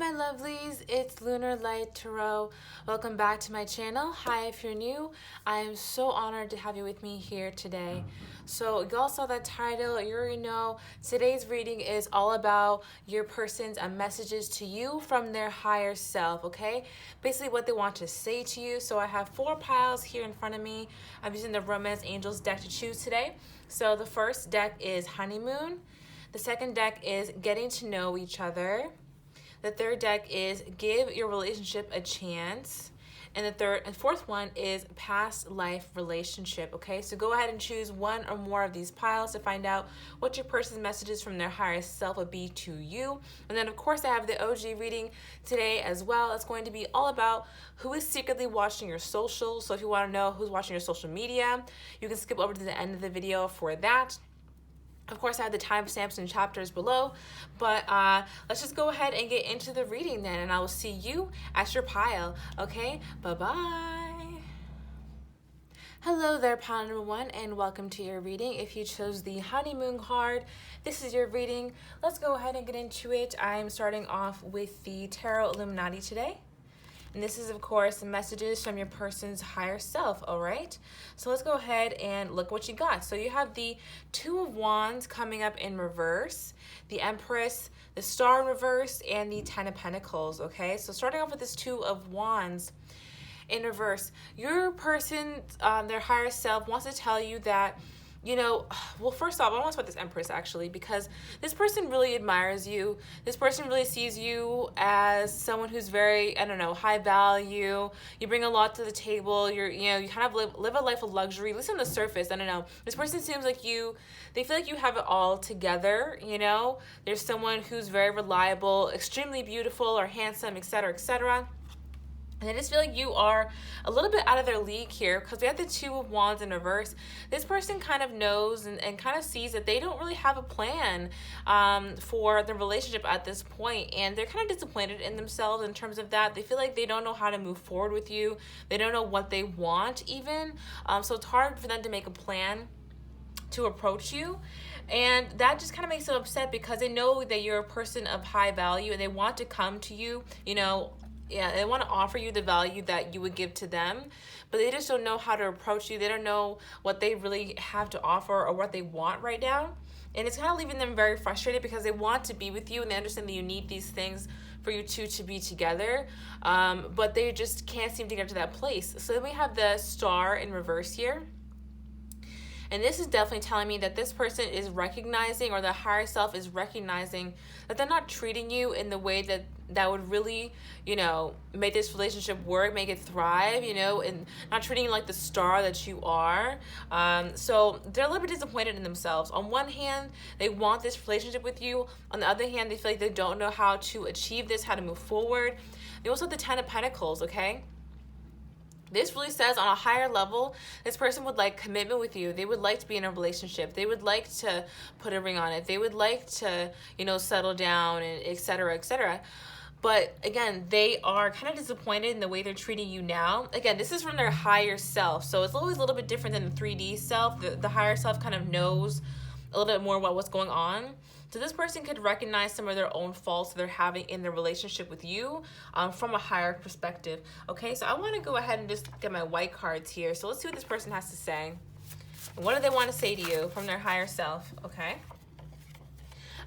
my lovelies, it's Lunar Light Tarot. Welcome back to my channel. Hi if you're new. I am so honored to have you with me here today. So you all saw that title, you already know today's reading is all about your person's messages to you from their higher self, okay? Basically what they want to say to you. So I have 4 piles here in front of me. I'm using the Romance Angels deck to choose today. So the first deck is Honeymoon. The second deck is Getting to Know Each Other. The third deck is Give Your Relationship a Chance. And the third and fourth one is Past Life Relationship, okay? So go ahead and choose one or more of these piles to find out what your person's messages from their higher self would be to you. And then, of course, I have the OG reading today as well. It's going to be all about who is secretly watching your socials. So if you want to know who's watching your social media, you can skip over to the end of the video for that. Of course, I have the timestamps and chapters below, but let's just go ahead and get into the reading then, and I will see you at your pile, okay? Bye-bye. Hello there, pile number 1, and welcome to your reading. If you chose the Honeymoon card, this is your reading. Let's go ahead and get into it. I'm starting off with the Tarot Illuminati today. And this is, of course, messages from your person's higher self, all right? So let's go ahead and look what you got. So you have the Two of Wands coming up in reverse, the Empress, the Star in reverse, and the Ten of Pentacles, okay? So starting off with this Two of Wands in reverse, your person, their higher self, wants to tell you that, you know, well, first off, I want to talk about this Empress actually, because this person really admires you. This person really sees you as someone who's very, I don't know, high value. You bring a lot to the table. You kind of live a life of luxury, at least on the surface. I don't know. This person seems like they feel like you have it all together, you know. There's someone who's very reliable, extremely beautiful or handsome, etc., etc. And I just feel like you are a little bit out of their league here because we have the Two of Wands in reverse. This person kind of knows and kind of sees that they don't really have a plan for the relationship at this point. And they're kind of disappointed in themselves in terms of that. They feel like they don't know how to move forward with you. They don't know what they want even. So it's hard for them to make a plan to approach you. And that just kind of makes them upset because they know that you're a person of high value and they want to come to you, you know, yeah, they want to offer you the value that you would give to them, but they just don't know how to approach you. They don't know what they really have to offer or what they want right now. And it's kind of leaving them very frustrated because they want to be with you and they understand that you need these things for you two to be together, but they just can't seem to get to that place. So then we have the Star in reverse here. And this is definitely telling me that this person is recognizing, or the higher self is recognizing, that they're not treating you in the way that would really, you know, make this relationship work, make it thrive, you know, and not treating you like the star that you are. So they're a little bit disappointed in themselves. On one hand, they want this relationship with you. On the other hand, they feel like they don't know how to achieve this, how to move forward. They also have the Ten of Pentacles, okay? This really says on a higher level, this person would like commitment with you. They would like to be in a relationship. They would like to put a ring on it. They would like to, you know, settle down and et cetera, et cetera. But again, they are kind of disappointed in the way they're treating you now. Again, this is from their higher self. So it's always a little bit different than the 3D self. The higher self kind of knows a little bit more about what's going on. So this person could recognize some of their own faults that they're having in their relationship with you from a higher perspective. Okay, so I want to go ahead and just get my white cards here. So let's see what this person has to say. What do they want to say to you from their higher self? Okay.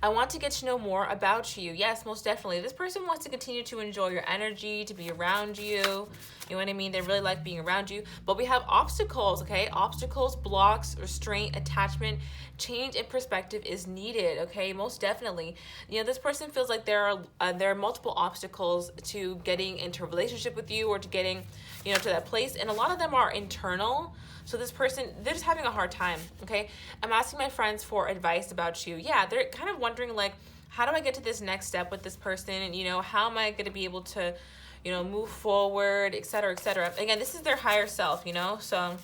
I want to get to know more about you. Yes, most definitely. This person wants to continue to enjoy your energy, to be around you. You know what I mean? They really like being around you. But we have obstacles, okay? Obstacles, blocks, restraint, attachment, change in perspective is needed, okay? Most definitely. You know, this person feels like there are multiple obstacles to getting into a relationship with you or to getting, you know, to that place. And a lot of them are internal. So this person, they're just having a hard time, okay? I'm asking my friends for advice about you. Yeah, they're kind of wondering, like, how do I get to this next step with this person? And, you know, how am I going to be able to, you know, move forward, et cetera, et cetera. Again, this is their higher self, you know? So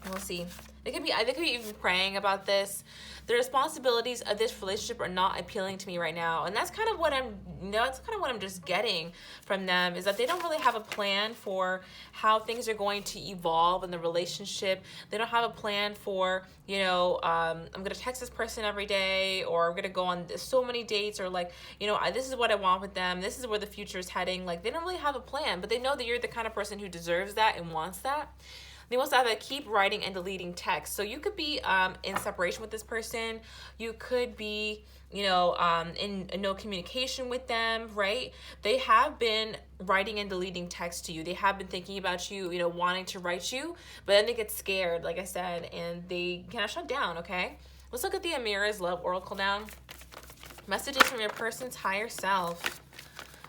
we'll see. They could be even praying about this. The responsibilities of this relationship are not appealing to me right now, and that's kind of what that's kind of what I'm just getting from them, is that they don't really have a plan for how things are going to evolve in the relationship. They don't have a plan for, I'm gonna text this person every day, or I'm gonna go on so many dates, or like, this is what I want with them. This is where the future is heading. Like, they don't really have a plan, but they know that you're the kind of person who deserves that and wants that. They also have a keep writing and deleting text. So you could be in separation with this person. You could be, in no communication with them, right? They have been writing and deleting text to you. They have been thinking about you, wanting to write you, but then they get scared, like I said, and they kind of shut down, okay? Let's look at the Amira's Love Oracle now. Messages from your person's higher self.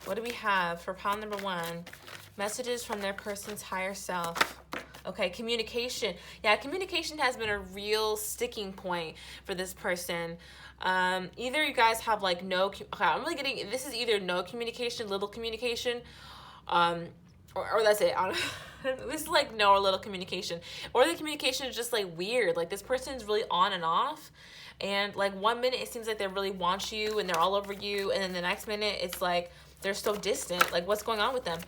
What do we have for pile number 1? Messages from their person's higher self. Okay, communication. Yeah, communication has been a real sticking point for this person. Either you guys have like okay, I'm really getting, this is either no communication, little communication, or that's it. This is like no or little communication. Or the communication is just like weird. Like, this person is really on and off. And like 1 minute it seems like they really want you and they're all over you, and then the next minute it's like they're so distant. Like, what's going on with them?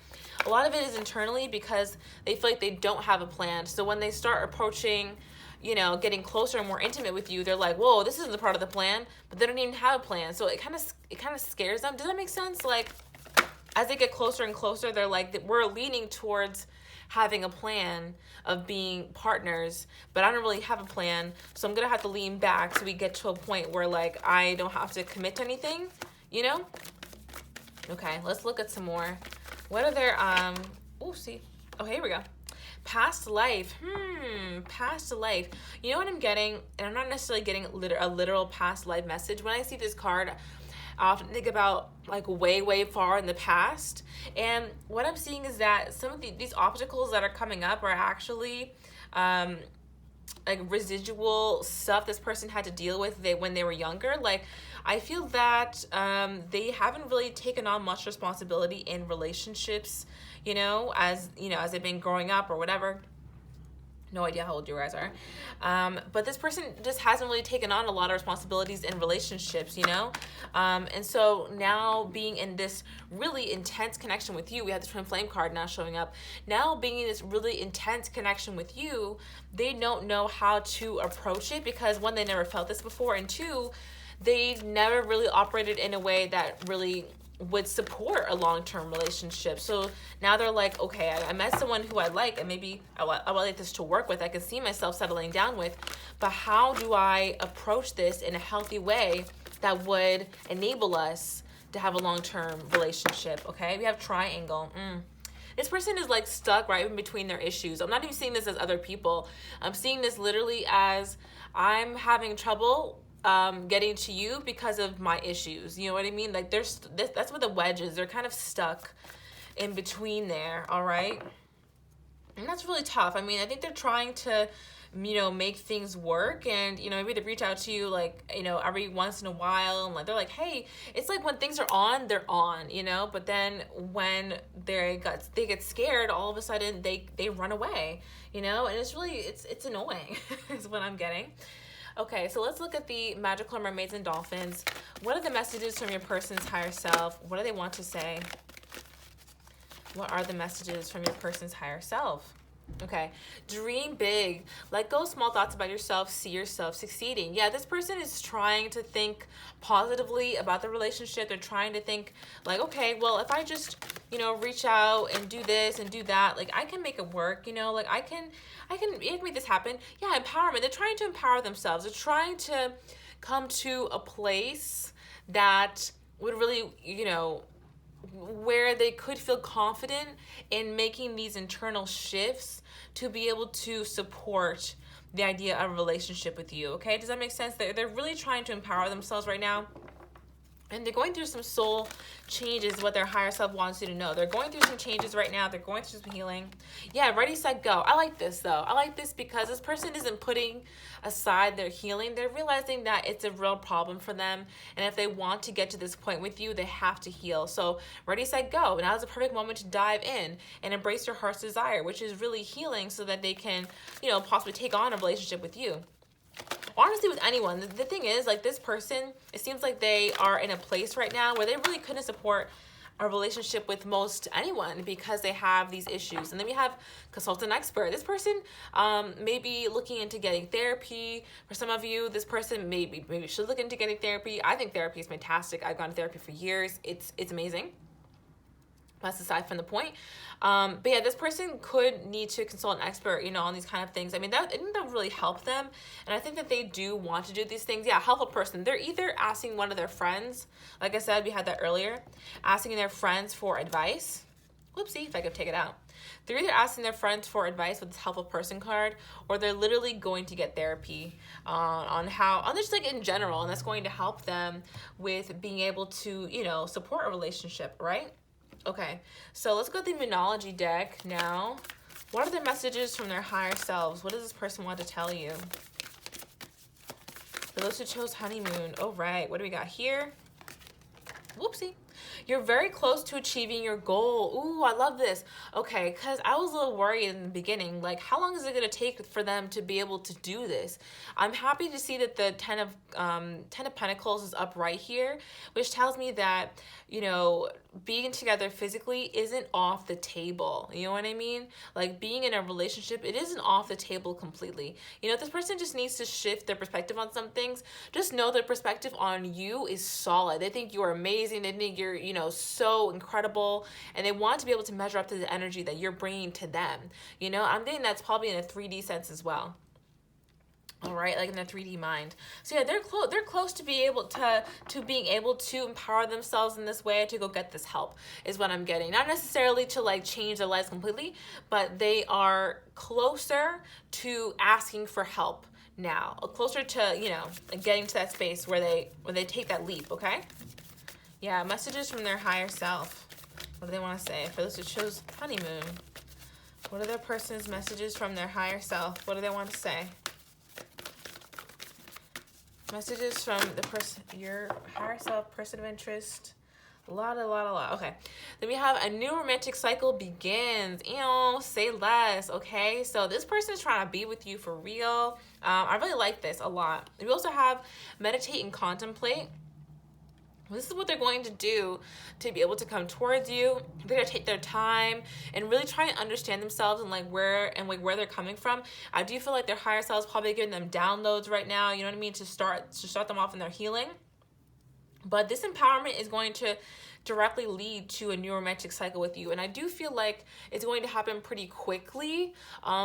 A lot of it is internally because they feel like they don't have a plan. So when they start approaching, getting closer and more intimate with you, they're like, whoa, this isn't the part of the plan, but they don't even have a plan. So it kind of scares them. Does that make sense? Like, as they get closer and closer, they're like, we're leaning towards having a plan of being partners, but I don't really have a plan. So I'm going to have to lean back so we get to a point where like, I don't have to commit to anything, Okay, let's look at some more. What are their, here we go. Past life. Past life. You know what I'm getting? And I'm not necessarily getting a literal past life message. When I see this card, I often think about like way, way far in the past. And what I'm seeing is that some of these obstacles that are coming up are actually like residual stuff this person had to deal with when they were younger. Like, I feel that they haven't really taken on much responsibility in relationships, as they've been growing up or whatever. No idea how old you guys are. But this person just hasn't really taken on a lot of responsibilities in relationships, And so now being in this really intense connection with you, we have the Twin Flame card now showing up. Now being in this really intense connection with you, they don't know how to approach it because, 1, they never felt this before, and 2, they never really operated in a way that really would support a long-term relationship. So now they're like, okay, I met someone who I like, and maybe I would like this to work with. I can see myself settling down with, but how do I approach this in a healthy way that would enable us to have a long-term relationship? Okay, we have triangle. This person is like stuck right in between their issues. I'm not even seeing this as other people. I'm seeing this literally as I'm having trouble getting to you because of my issues. You know what I mean? Like, that's what the wedge is. They're kind of stuck in between there, all right? And that's really tough. I mean, I think they're trying to, make things work, and, maybe they reach out to you, like, every once in a while, and like, they're like, hey, it's like when things are on, they're on, but then when they get scared, all of a sudden they run away, and it's really, it's annoying is what I'm getting. Okay, so let's look at the Magical Mermaids and Dolphins. What are the messages from your person's higher self? What do they want to say? What are the messages from your person's higher self? Okay, dream big. Let go of small thoughts about yourself. See yourself succeeding. Yeah, this person is trying to think positively about the relationship. They're trying to think like, okay, well, if I just, reach out and do this and do that, like, I can make it work, like I can make this happen. Yeah, empowerment. They're trying to empower themselves. They're trying to come to a place that would really, where they could feel confident in making these internal shifts to be able to support the idea of a relationship with you. Okay, does that make sense? They're really trying to empower themselves right now. And they're going through some soul changes, what their higher self wants you to know. They're going through some changes right now. They're going through some healing. Yeah, ready, set, go. I like this, though. I like this because this person isn't putting aside their healing. They're realizing that it's a real problem for them. And if they want to get to this point with you, they have to heal. So ready, set, go. Now is the perfect moment to dive in and embrace your heart's desire, which is really healing so that they can, possibly take on a relationship with you. Honestly, with anyone, the thing is, like, this person, it seems like they are in a place right now where they really couldn't support a relationship with most anyone because they have these issues. And then we have consultant expert. This person may be looking into getting therapy. For some of you, this person maybe should look into getting therapy. I think therapy is fantastic. I've gone to therapy for years. It's amazing. That's aside from the point. But yeah, this person could need to consult an expert, on these kind of things. I think that would really help them. And I think that they do want to do these things. Yeah, help a person. They're either asking one of their friends, like I said, we had that earlier, asking their friends for advice. Whoopsie, if I could take it out. They're either asking their friends for advice with this helpful person card, or they're literally going to get therapy on just like in general. And that's going to help them with being able to, support a relationship, right? Okay, so let's go to the Moonology deck now. What are the messages from their higher selves? What does this person want to tell you? For those who chose Honeymoon, all right, what do we got here? Whoopsie. You're very close to achieving your goal. Ooh, I love this. Okay, because I was a little worried in the beginning, like, how long is it going to take for them to be able to do this? I'm happy to see that the Ten of Pentacles is up right here, which tells me that, being together physically isn't off the table. You know what I mean? Like, being in a relationship, it isn't off the table completely. This person just needs to shift their perspective on some things. Just know their perspective on you is solid. They think you are amazing. They think you're, so incredible. And they want to be able to measure up to the energy that you're bringing to them. I'm thinking that's probably in a 3D sense as well. All right, like in their 3D mind. So yeah, they're close to being able to empower themselves in this way, to go get this help, is what I'm getting. Not necessarily to like change their lives completely, but they are closer to asking for help now, closer to, getting to that space where they take that leap, okay? Yeah, messages from their higher self. What do they want to say? For those who chose Honeymoon, what are their person's messages from their higher self? What do they want to say? Messages from the person, your higher self, person of interest. A lot. Okay. Then we have a new romantic cycle begins. Say less. Okay. So this person is trying to be with you for real. I really like this a lot. We also have meditate and contemplate. This is what they're going to do to be able to come towards you. They're going to take their time and really try and understand themselves and where they're coming from. I do feel like their higher self is probably giving them downloads right now, you know what I mean, to start them off in their healing. But this empowerment is going to directly lead to a new romantic cycle with you. And I do feel like it's going to happen pretty quickly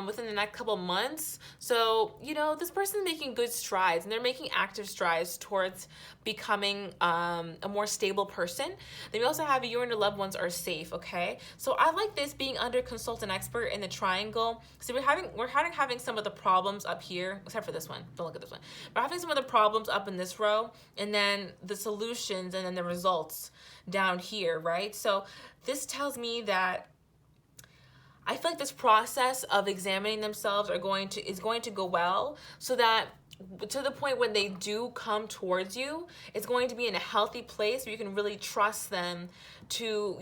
within the next couple months. So, this person's making good strides, and they're making active strides towards becoming a more stable person. Then we also have you and your loved ones are safe, okay? So I like this being under consultant expert in the triangle. So we're having some of the problems up here, except for this one. Don't look at this one. We're having some of the problems up in this row, and then the solutions, and then the results down here, right? So this tells me that I feel like this process of examining themselves is going to go well, so that to the point when they do come towards you, it's going to be in a healthy place where you can really trust them to,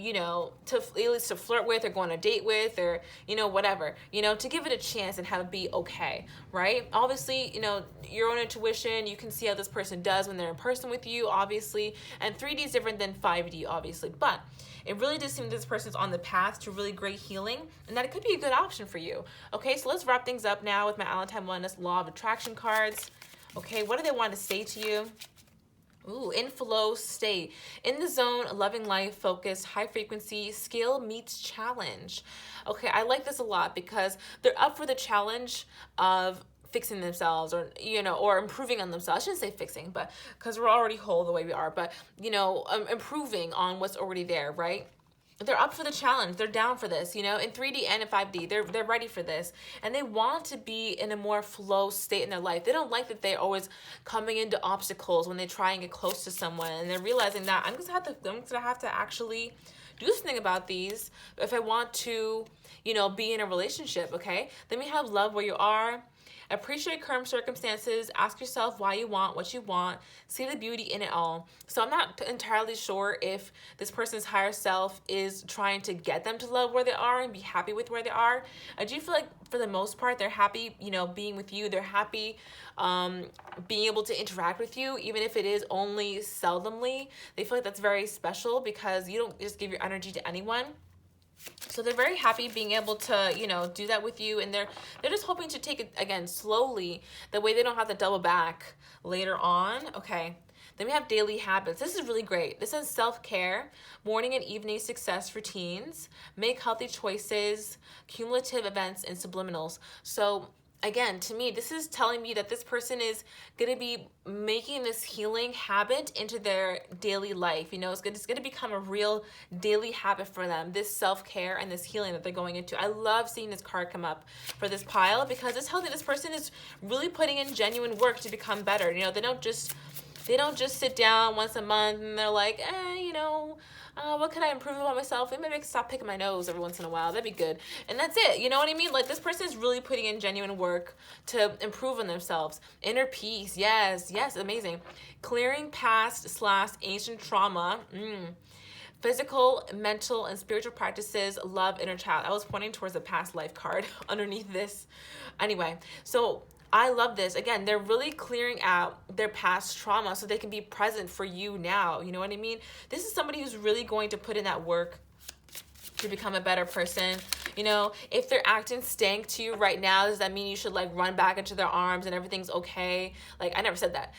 to at least to flirt with or go on a date with, or, whatever, to give it a chance and have it be okay, right? Obviously, your own intuition, you can see how this person does when they're in person with you, obviously, and 3D is different than 5D, obviously, but it really does seem that this person's on the path to really great healing, and that it could be a good option for you. Okay, so let's wrap things up now with my Allentown Wellness Law of Attraction cards. Okay, what do they want to say to you? Ooh, in flow state. In the zone, loving life, focused, high frequency, skill meets challenge. Okay, I like this a lot because they're up for the challenge of fixing themselves, or or improving on themselves. I shouldn't say fixing, but because we're already whole the way we are, but improving on what's already there, right? they're up for the challenge. They're down for this, you know, in 3D and in 5D. They're ready for this. And they want to be in a more flow state in their life. They don't like that they're always coming into obstacles when they try and get close to someone. And they're realizing that I'm gonna have to actually do something about these if I want to, you know, be in a relationship, okay? Then we have love where you are. Appreciate current circumstances. Ask yourself why you want what you want. See the beauty in it all. So I'm not entirely sure if this person's higher self is trying to get them to love where they are and be happy with where they are. I do feel like for the most part, they're happy, you know, being with you. They're happy being able to interact with you, even if it is only seldomly. They feel like that's very special because you don't just give your energy to anyone. So they're very happy being able to, you know, do that with you, and they're just hoping to take it again slowly, that way they don't have to double back later on. Okay. Then we have daily habits. This is really great. This says self-care, morning and evening success routines, make healthy choices, cumulative events, and subliminals. So again, to me, this is telling me that this person is going to be making this healing habit into their daily life. You know, it's going to become a real daily habit for them, this self-care and this healing that they're going into. I love seeing this card come up for this pile because it's telling me this person is really putting in genuine work to become better. You know, they don't just sit down once a month and they're like, you know, what could I improve about myself? And maybe I can stop picking my nose every once in a while. That'd be good. And that's it. You know what I mean? Like, this person is really putting in genuine work to improve on themselves. Inner peace. Yes. Yes. Amazing. Clearing past / ancient trauma. Physical, mental, and spiritual practices. Love, inner child. I was pointing towards a past life card underneath this. Anyway, so I love this. Again, they're really clearing out their past trauma so they can be present for you now. You know what I mean? This is somebody who's really going to put in that work to become a better person. You know, if they're acting stank to you right now, does that mean you should like run back into their arms and everything's okay? Like, I never said that.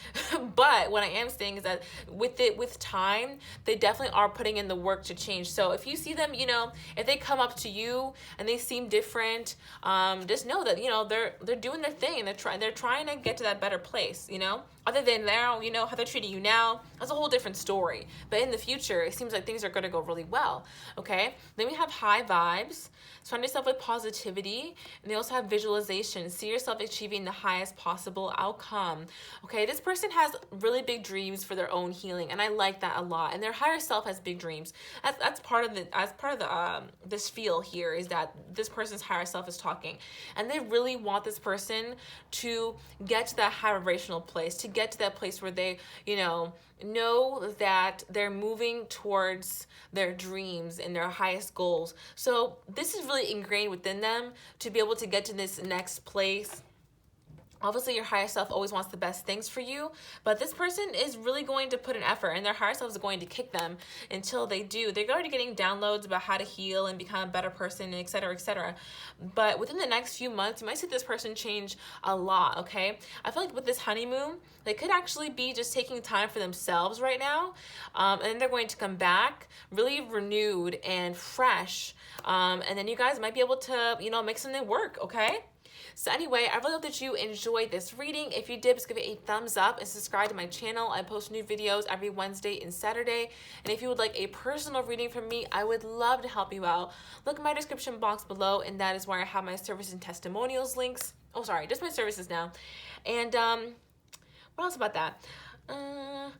But what I am saying is that with time, they definitely are putting in the work to change. So if you see them, you know, if they come up to you and they seem different, just know that, you know, they're doing their thing. They're trying to get to that better place, you know? Other than now, you know, how they're treating you now, that's a whole different story. But in the future, it seems like things are going to go really well, okay? Then we have high vibes. Surround yourself with positivity. And they also have visualization. See yourself achieving the highest possible outcome, okay? This person has really big dreams for their own healing, and I like that a lot. And their higher self has big dreams. That's part of the this feel here is that this person's higher self is talking. And they really want this person to get to that high vibrational place, to get to that place where they, you know that they're moving towards their dreams and their highest goals. So this is really ingrained within them to be able to get to this next place. Obviously, your higher self always wants the best things for you, but this person is really going to put an effort, and their higher self is going to kick them until they do. They're already getting downloads about how to heal and become a better person, et cetera, et cetera. But within the next few months, you might see this person change a lot, okay? I feel like with this honeymoon, they could actually be just taking time for themselves right now, and then they're going to come back really renewed and fresh, and then you guys might be able to, you know, make something work, okay? So anyway, I really hope that you enjoyed this reading. If you did, just give it a thumbs up and subscribe to my channel. I post new videos every Wednesday and Saturday. And if you would like a personal reading from me, I would love to help you out. Look at my description box below, and that is where I have my service and testimonials links. Oh, sorry, just my services now. And what else about that?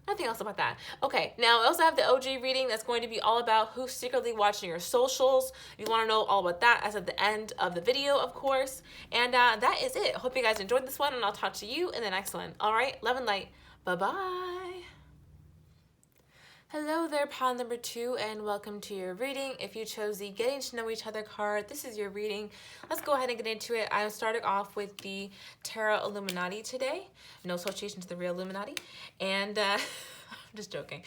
Nothing else about that. Okay, now I also have the OG reading that's going to be all about who's secretly watching your socials. If you want to know all about that, as at the end of the video, of course. And that is it. Hope you guys enjoyed this one, and I'll talk to you in the next one. All right, love and light. Bye-bye. Hello there, pile number 2, and welcome to your reading. If you chose the Getting to Know Each Other card, this is your reading. Let's go ahead and get into it. I'm starting off with the Tarot Illuminati today. No association to the real Illuminati. And I'm just joking.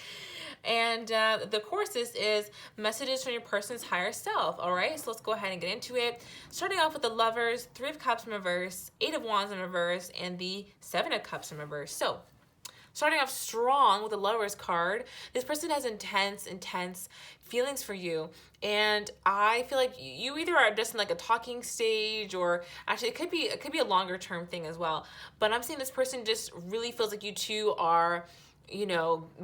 And the courses is messages from your person's higher self. All right, so let's go ahead and get into it. Starting off with the Lovers, 3 of Cups in reverse, 8 of Wands in reverse, and the 7 of Cups in reverse. So starting off strong with the Lovers card, this person has intense feelings for you. And I feel like you either are just in like a talking stage, or actually it could be a longer term thing as well. But I'm saying this person just really feels like you two are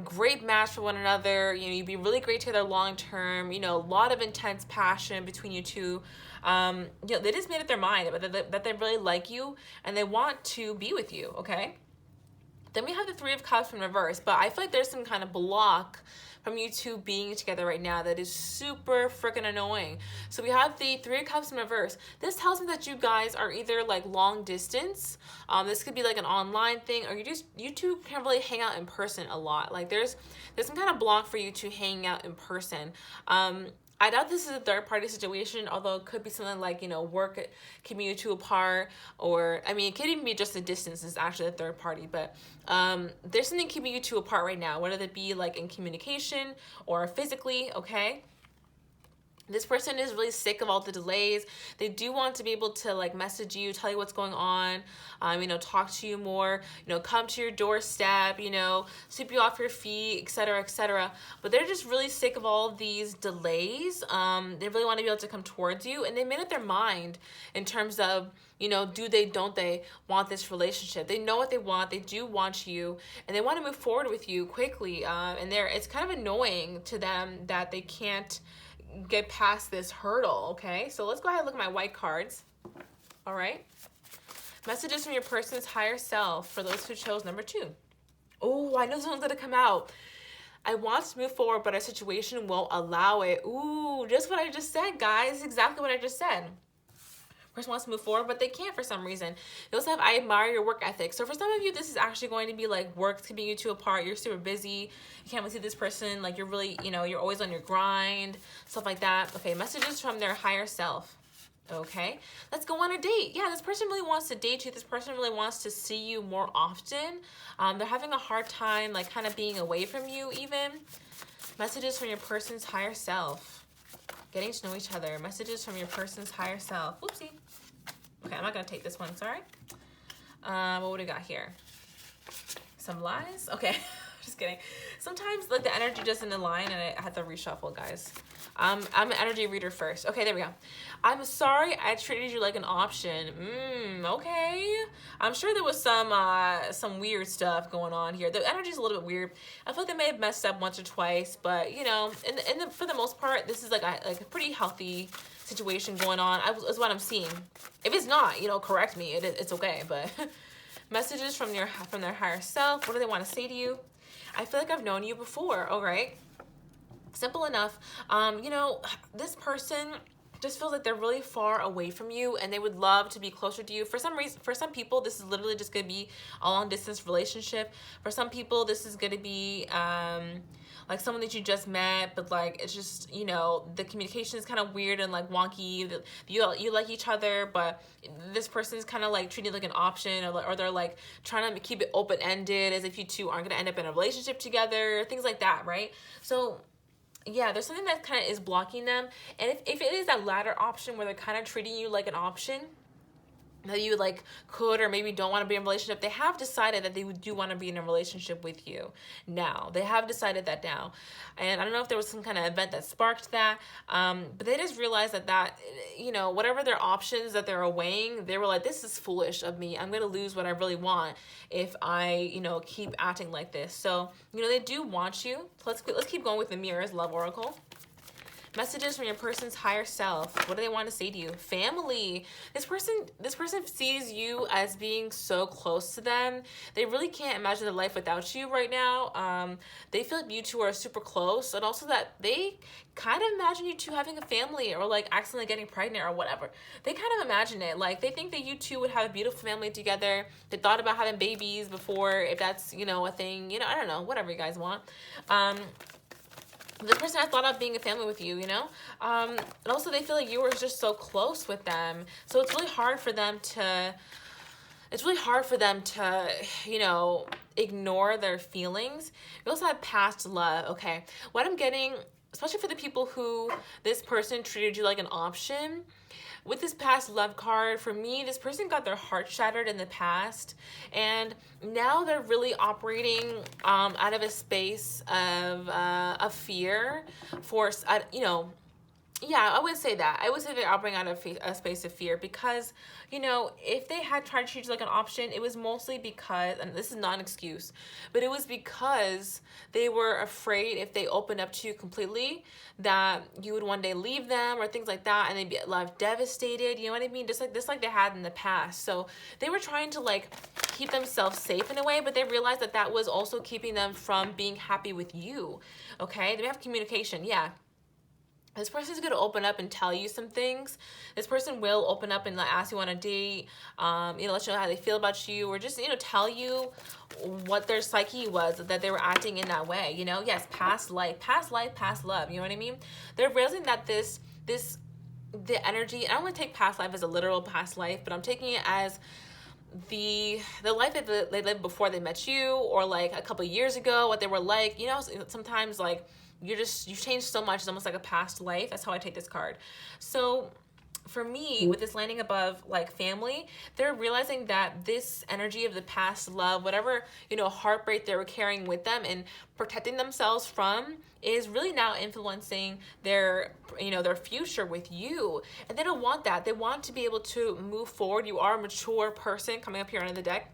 great match for one another. You'd be really great together long term. A lot of intense passion between you two. They just made up their mind that they really like you and they want to be with you, okay? Then we have the Three of Cups in reverse, but I feel like there's some kind of block from you two being together right now that is super freaking annoying. So we have the Three of Cups in reverse. This tells me that you guys are either like long distance. This could be like an online thing, or you two can't really hang out in person a lot. Like there's some kind of block for you two hanging out in person. I doubt this is a third party situation, although it could be something like, work keeping you two apart, or, it could even be just the distance is actually a third party, but there's something keeping you two apart right now, whether it be like in communication or physically, okay? This person is really sick of all the delays. They do want to be able to like message you, tell you what's going on, talk to you more, come to your doorstep, sweep you off your feet, etc., etc. But they're just really sick of all of these delays. They really want to be able to come towards you, and they made up their mind in terms of, do they, don't they want this relationship? They know what they want. They do want you, and they want to move forward with you quickly. And it's kind of annoying to them that they can't get past this hurdle, okay? So let's go ahead and look at my white cards. All right. Messages from your person's higher self for those who chose number 2. Oh, I know this one's gonna come out. I want to move forward, but our situation won't allow it. Ooh, just what I just said, guys. Exactly what I just said. Person wants to move forward, but they can't for some reason. They also have, I admire your work ethic. So for some of you, this is actually going to be like work keeping you two apart. You're super busy. You can't really see this person. Like you're really, you're always on your grind, stuff like that. Okay, messages from their higher self. Okay, let's go on a date. Yeah, this person really wants to date you. This person really wants to see you more often. They're having a hard time, like kind of being away from you even. Messages from your person's higher self. Getting to know each other. Messages from your person's higher self. Whoopsie. Okay, I'm not going to take this one. Sorry. What would we got here? Some lies? Okay. Just kidding. Sometimes like the energy doesn't align and I have to reshuffle, guys. I'm an energy reader first. Okay, there we go. I'm sorry I treated you like an option. Okay. I'm sure there was some weird stuff going on here. The energy's a little bit weird. I feel like they may have messed up once or twice, but for the most part, this is like a pretty healthy situation going on. Is what I'm seeing. If it's not, correct me. It's okay, but messages from their higher self. What do they want to say to you? I feel like I've known you before. All right. Simple enough. This person just feels like they're really far away from you and they would love to be closer to you. For some reason, for some people, this is literally just going to be a long distance relationship. For some people, this is going to be like someone that you just met, but like it's just, the communication is kind of weird and like wonky. You like each other, but this person is kind of like treating like an option, or they're like trying to keep it open-ended as if you two aren't going to end up in a relationship together, things like that, right? So yeah, there's something that kind of is blocking them. And if it is that latter option where they're kind of treating you like an option that you like could or maybe don't want to be in a relationship, they have decided that they do want to be in a relationship with you now. They have decided that now. And I don't know if there was some kind of event that sparked that, but they just realized that whatever their options that they're weighing, they were like, this is foolish of me. I'm going to lose what I really want if I, keep acting like this. So, they do want you. Let's keep going with the Mirrors Love Oracle. Messages from your person's higher self. What do they want to say to you? Family. This person sees you as being so close to them. They really can't imagine their life without you right now. They feel like you two are super close, and also that they kind of imagine you two having a family or like accidentally getting pregnant or whatever. They kind of imagine it. Like they think that you two would have a beautiful family together. They thought about having babies before, if that's, a thing. I don't know, whatever you guys want. The person I thought of being a family with you, and also they feel like you were just so close with them. So it's really hard for them to, ignore their feelings. You also have past love. Okay. What I'm getting, especially for the people who this person treated you like an option, with this past love card, for me, this person got their heart shattered in the past, and now they're really operating out of a space of fear for, Yeah, I would say that. I would say they're operating out of a space of fear because, if they had tried to treat you like an option, it was mostly because, and this is not an excuse, but it was because they were afraid if they opened up to you completely that you would one day leave them or things like that, and they'd be left devastated. You know what I mean? Just like they had in the past. So they were trying to like keep themselves safe in a way, but they realized that that was also keeping them from being happy with you. Okay, they have communication. Yeah, this person's going to open up and tell you some things. This person will open up and ask you on a date, let you know how they feel about you, or just, tell you what their psyche was, that they were acting in that way. Yes, past life, past love. You know what I mean? They're realizing that the energy, I don't want to take past life as a literal past life, but I'm taking it as the life that they lived before they met you, or like a couple of years ago, what they were like. Sometimes like you've changed so much, it's almost like a past life. That's how I take this card. So for me, with this landing above like family, they're realizing that this energy of the past love, whatever, heartbreak they were carrying with them and protecting themselves from, is really now influencing their future with you. And they don't want that. They want to be able to move forward. You are a mature person coming up here under the deck.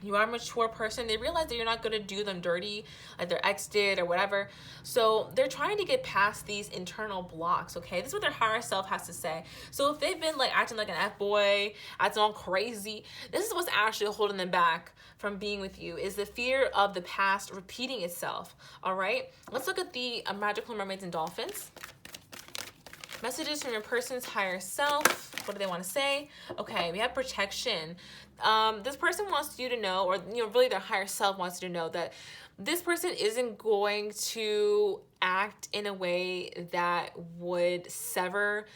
You are a mature person. They realize that you're not going to do them dirty like their ex did or whatever. So they're trying to get past these internal blocks, okay? This is what their higher self has to say. So if they've been like acting like an F-boy, acting all crazy, this is what's actually holding them back from being with you, is the fear of the past repeating itself, all right? Let's look at the magical mermaids and dolphins. Messages from your person's higher self. What do they want to say? Okay, we have protection. This person wants you to know, or really their higher self wants you to know that this person isn't going to act in a way that would sever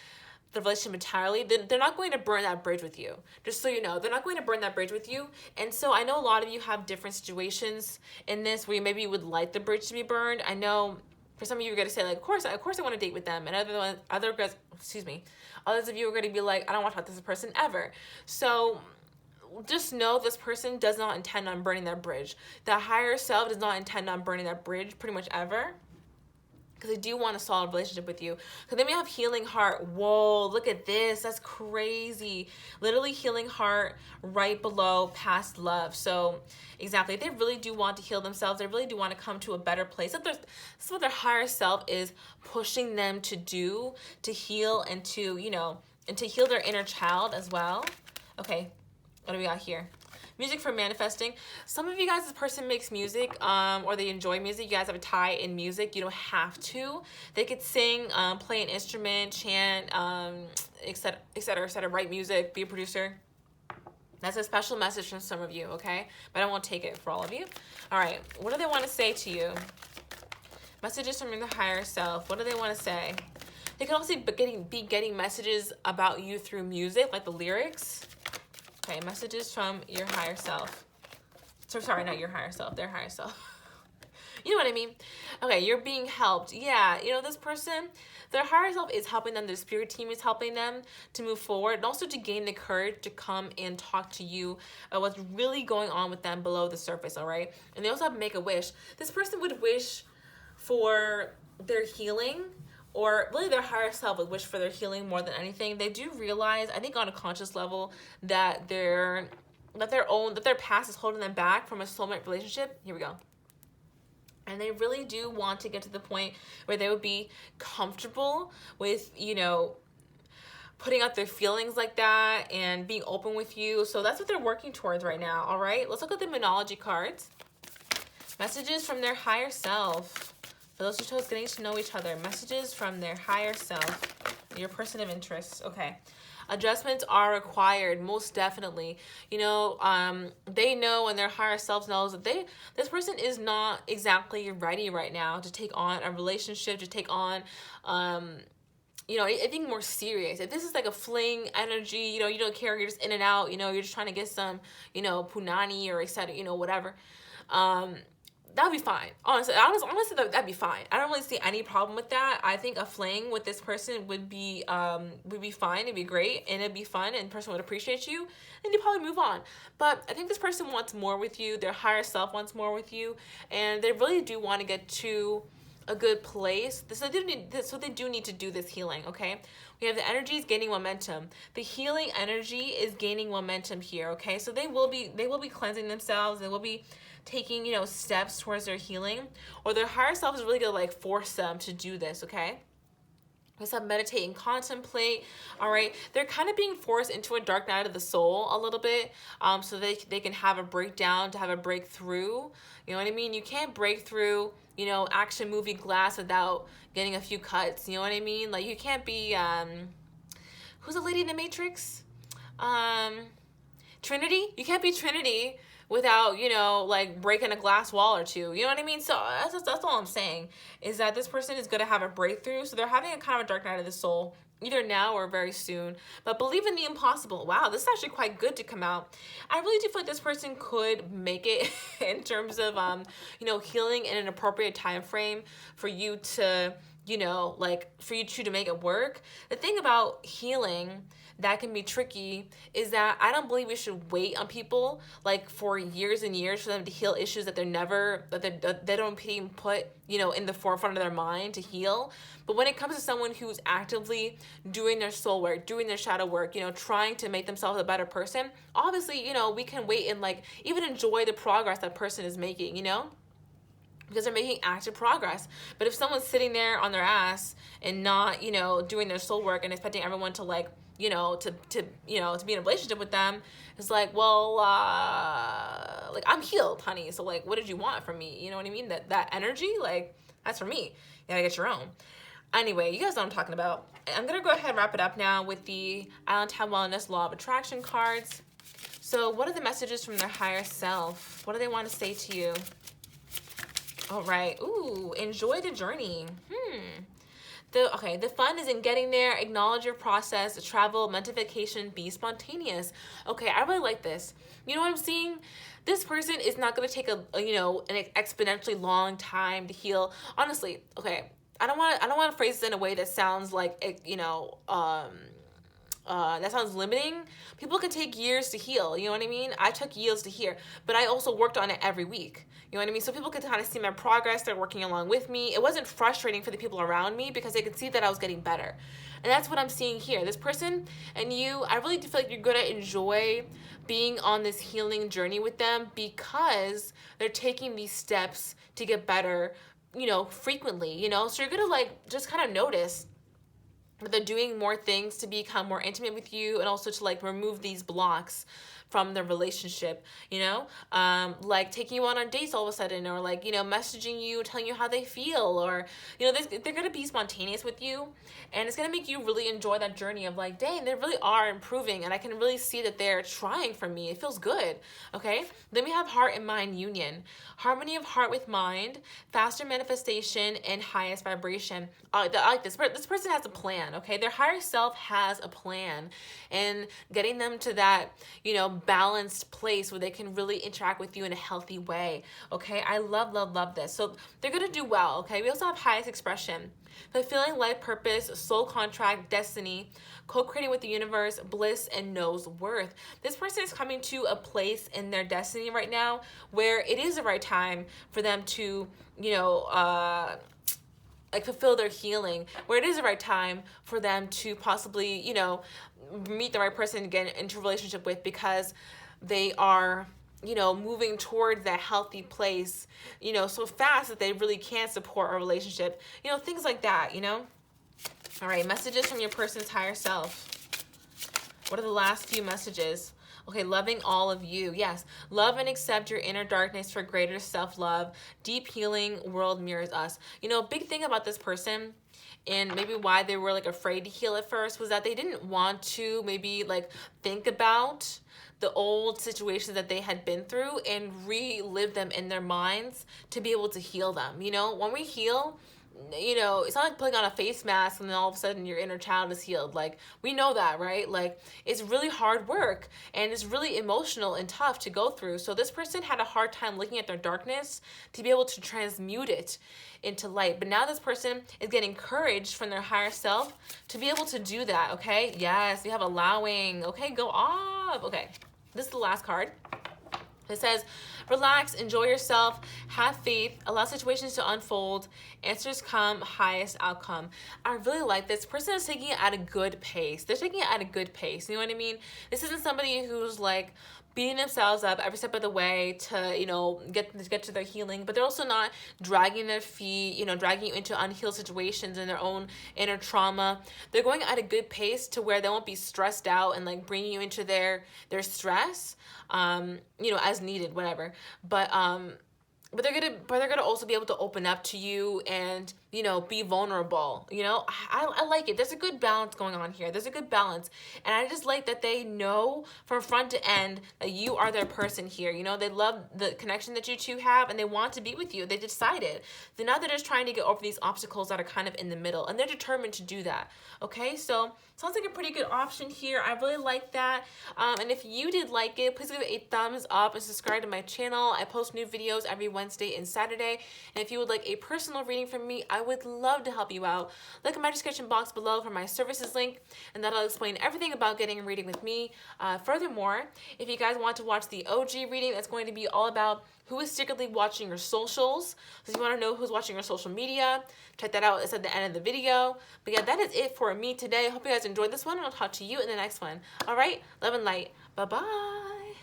the relationship entirely. They're not going to burn that bridge with you. Just so you know, they're not going to burn that bridge with you. And so I know a lot of you have different situations in this where maybe you would like the bridge to be burned. I know for some of you, you're going to say, like, of course I want to date with them. And others of you are going to be like, I don't want to talk to this person ever. So just know this person does not intend on burning that bridge. The higher self does not intend on burning that bridge pretty much ever, because they do want a solid relationship with you. Because they may have healing heart. Whoa, look at this. That's crazy. Literally healing heart right below past love. So exactly, they really do want to heal themselves. They really do want to come to a better place. This is what their higher self is pushing them to do, to heal and to heal their inner child as well. Okay, what do we got here? Music for manifesting. Some of you guys, this person makes music, or they enjoy music. You guys have a tie in music. You don't have to. They could sing, play an instrument, chant, etc., write music, be a producer. That's a special message from some of you, okay? But I won't take it for all of you. All right, what do they want to say to you? Messages from your higher self. What do they want to say? They could also be getting messages about you through music, like the lyrics. Okay, messages from your higher self. So sorry, not your higher self, their higher self. You know what I mean? Okay, you're being helped. Yeah, this person, their higher self is helping them. Their spirit team is helping them to move forward, and also to gain the courage to come and talk to you about what's really going on with them below the surface, all right? And they also have to make a wish. This person would wish for their healing, or really their higher self would wish for their healing more than anything. They do realize, I think on a conscious level, that their past is holding them back from a soulmate relationship. Here we go. And they really do want to get to the point where they would be comfortable with, putting out their feelings like that and being open with you. So that's what they're working towards right now, all right? Let's look at the Monology cards. Messages from their higher self. For those who chose getting to know each other, messages from their higher self, your person of interest. Okay. Adjustments are required, most definitely. They know, and their higher self knows that this person is not exactly ready right now to take on a relationship, to take on, anything more serious. If this is like a fling energy, you don't care, you're just in and out, you're just trying to get some, punani or etc., whatever. That'd be fine. Honestly, that'd be fine. I don't really see any problem with that. I think a fling with this person would be fine. It'd be great, and it'd be fun, and the person would appreciate you, and you'd probably move on. But I think this person wants more with you. Their higher self wants more with you, and they really do want to get to a good place. So they do need to do this healing, okay? We have the energy is gaining momentum. The healing energy is gaining momentum here, okay? So they will be cleansing themselves. They will be taking, steps towards their healing, or their higher self is really gonna like force them to do this, okay? Let's meditate and contemplate. All right, they're kind of being forced into a dark night of the soul a little bit, so they can have a breakdown, to have a breakthrough. You know what I mean? You can't break through, action movie glass without getting a few cuts. You know what I mean? Like, you can't be who's the lady in the Matrix? Trinity. You can't be Trinity without, like breaking a glass wall or two. You know what I mean? So that's all I'm saying, is that this person is going to have a breakthrough. So they're having a kind of a dark night of the soul, either now or very soon. But believe in the impossible. Wow, this is actually quite good to come out. I really do feel like this person could make it in terms of, healing in an appropriate time frame for you to, for you to make it work. The thing about healing that can be tricky is that I don't believe we should wait on people like for years and years for them to heal issues that they don't even put, in the forefront of their mind to heal. But when it comes to someone who's actively doing their soul work, doing their shadow work, trying to make themselves a better person, obviously, we can wait and like even enjoy the progress that person is making, because they're making active progress. But if someone's sitting there on their ass and not, doing their soul work and expecting everyone to like, to be in a relationship with them, it's like, well, like, I'm healed, honey. So like, what did you want from me? You know what I mean? That energy, like, that's for me. You gotta get your own. Anyway, you guys know what I'm talking about. I'm gonna go ahead and wrap it up now with the Island Time Wellness Law of Attraction cards. So what are the messages from their higher self? What do they want to say to you? All right. Ooh, enjoy the journey. The fun is in getting there. Acknowledge your process. Travel, mental vacation, be spontaneous. Okay, I really like this. You know what I'm seeing? This person is not going to take an exponentially long time to heal. Honestly, okay, I don't want to phrase this in a way that sounds like, that sounds limiting. People can take years to heal, you know what I mean? I took years to heal, but I also worked on it every week. You know what I mean? So people could kind of see my progress. They're working along with me. It wasn't frustrating for the people around me because they could see that I was getting better. And that's what I'm seeing here. This person and you, I really do feel like you're going to enjoy being on this healing journey with them because they're taking these steps to get better, frequently, So you're going to like just kind of notice that they're doing more things to become more intimate with you and also to like remove these blocks from the relationship, like taking you on dates all of a sudden, or like, messaging you, telling you how they feel, or, they're going to be spontaneous with you, and it's going to make you really enjoy that journey of like, dang, they really are improving, and I can really see that they're trying for me. It feels good, okay? Then we have heart and mind union. Harmony of heart with mind, faster manifestation, and highest vibration. I like this. This person has a plan, okay? Their higher self has a plan, and getting them to that, balanced place where they can really interact with you in a healthy way, okay? I love this. So they're going to do well, okay? We also have highest expression, fulfilling life purpose, soul contract, destiny, co-creating with the universe, bliss, and knows worth. This person is coming to a place in their destiny right now where it is the right time for them to, fulfill their healing, where it is the right time for them to possibly, meet the right person to get into a relationship with, because they are, moving towards that healthy place, so fast that they really can support a relationship, things like that, All right, messages from your person's higher self. What are the last few messages? Okay, loving all of you. Yes, love and accept your inner darkness for greater self-love. Deep healing, world mirrors us. A big thing about this person, and maybe why they were like afraid to heal at first, was that they didn't want to maybe like think about the old situations that they had been through and relive them in their minds to be able to heal them. When we heal, it's not like putting on a face mask and then all of a sudden your inner child is healed. Like, we know that, right? Like, it's really hard work and it's really emotional and tough to go through. So this person had a hard time looking at their darkness to be able to transmute it into light. But now this person is getting encouraged from their higher self to be able to do that, okay? Yes, we have allowing. Okay, go off. Okay, this is the last card. It says, relax, enjoy yourself, have faith, allow situations to unfold, answers come, highest outcome. I really like this. Person is taking it at a good pace. They're taking it at a good pace. You know what I mean? This isn't somebody who's like beating themselves up every step of the way to, get to their healing, but they're also not dragging their feet, dragging you into unhealed situations and their own inner trauma. They're going at a good pace to where they won't be stressed out and like bringing you into their stress, as needed, whatever. But they're gonna also be able to open up to you and be vulnerable. I like it. There's a good balance going on here. There's a good balance, and I just like that they know from front to end that you are their person here. They love the connection that you two have, and they want to be with you. They decided. So now they're just trying to get over these obstacles that are kind of in the middle, and they're determined to do that. Okay, so sounds like a pretty good option here. I really like that. And if you did like it, please give it a thumbs up and subscribe to my channel. I post new videos every Wednesday and Saturday. And if you would like a personal reading from me, I would love to help you out. Look at my description box below for my services link, and that'll explain everything about getting a reading with me. Furthermore, if you guys want to watch the OG reading, that's going to be all about who is secretly watching your socials. So if you want to know who's watching your social media, check that out. It's at the end of the video. But yeah, that is it for me today. I hope you guys enjoyed this one, and I'll talk to you in the next one. All right, love and light. Bye-bye.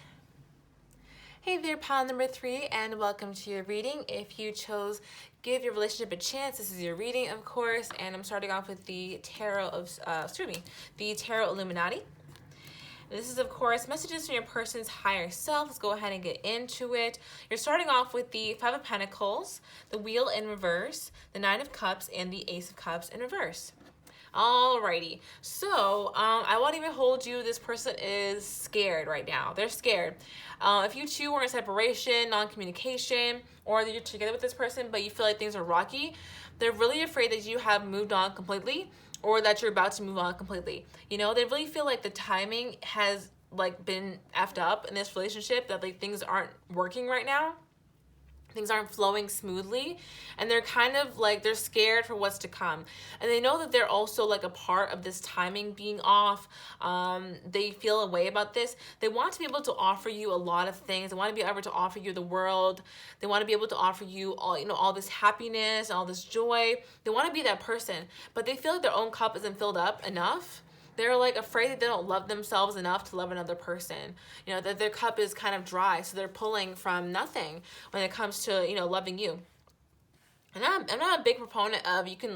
Hey there, pile number 3, and welcome to your reading. If you chose Give Your Relationship a Chance, this is your reading, of course, and I'm starting off with the Tarot the Tarot Illuminati. This is, of course, messages from your person's higher self. Let's go ahead and get into it. You're starting off with the 5 of Pentacles, the Wheel in reverse, the 9 of Cups, and the Ace of Cups in reverse. Alrighty, so I won't even hold you. This person is scared right now. They're scared. If you two were in separation, non-communication, or you're together with this person, but you feel like things are rocky, they're really afraid that you have moved on completely, or that you're about to move on completely. They really feel like the timing has like been effed up in this relationship, that like things aren't working right now. Things aren't flowing smoothly, and they're kind of like, they're scared for what's to come. And they know that they're also like a part of this timing being off. They feel a way about this. They want to be able to offer you a lot of things. They want to be able to offer you the world. They want to be able to offer you all this happiness, all this joy. They want to be that person, but they feel like their own cup isn't filled up enough. They're like afraid that they don't love themselves enough to love another person. That their cup is kind of dry, so they're pulling from nothing when it comes to loving you. And I'm not a big proponent of you can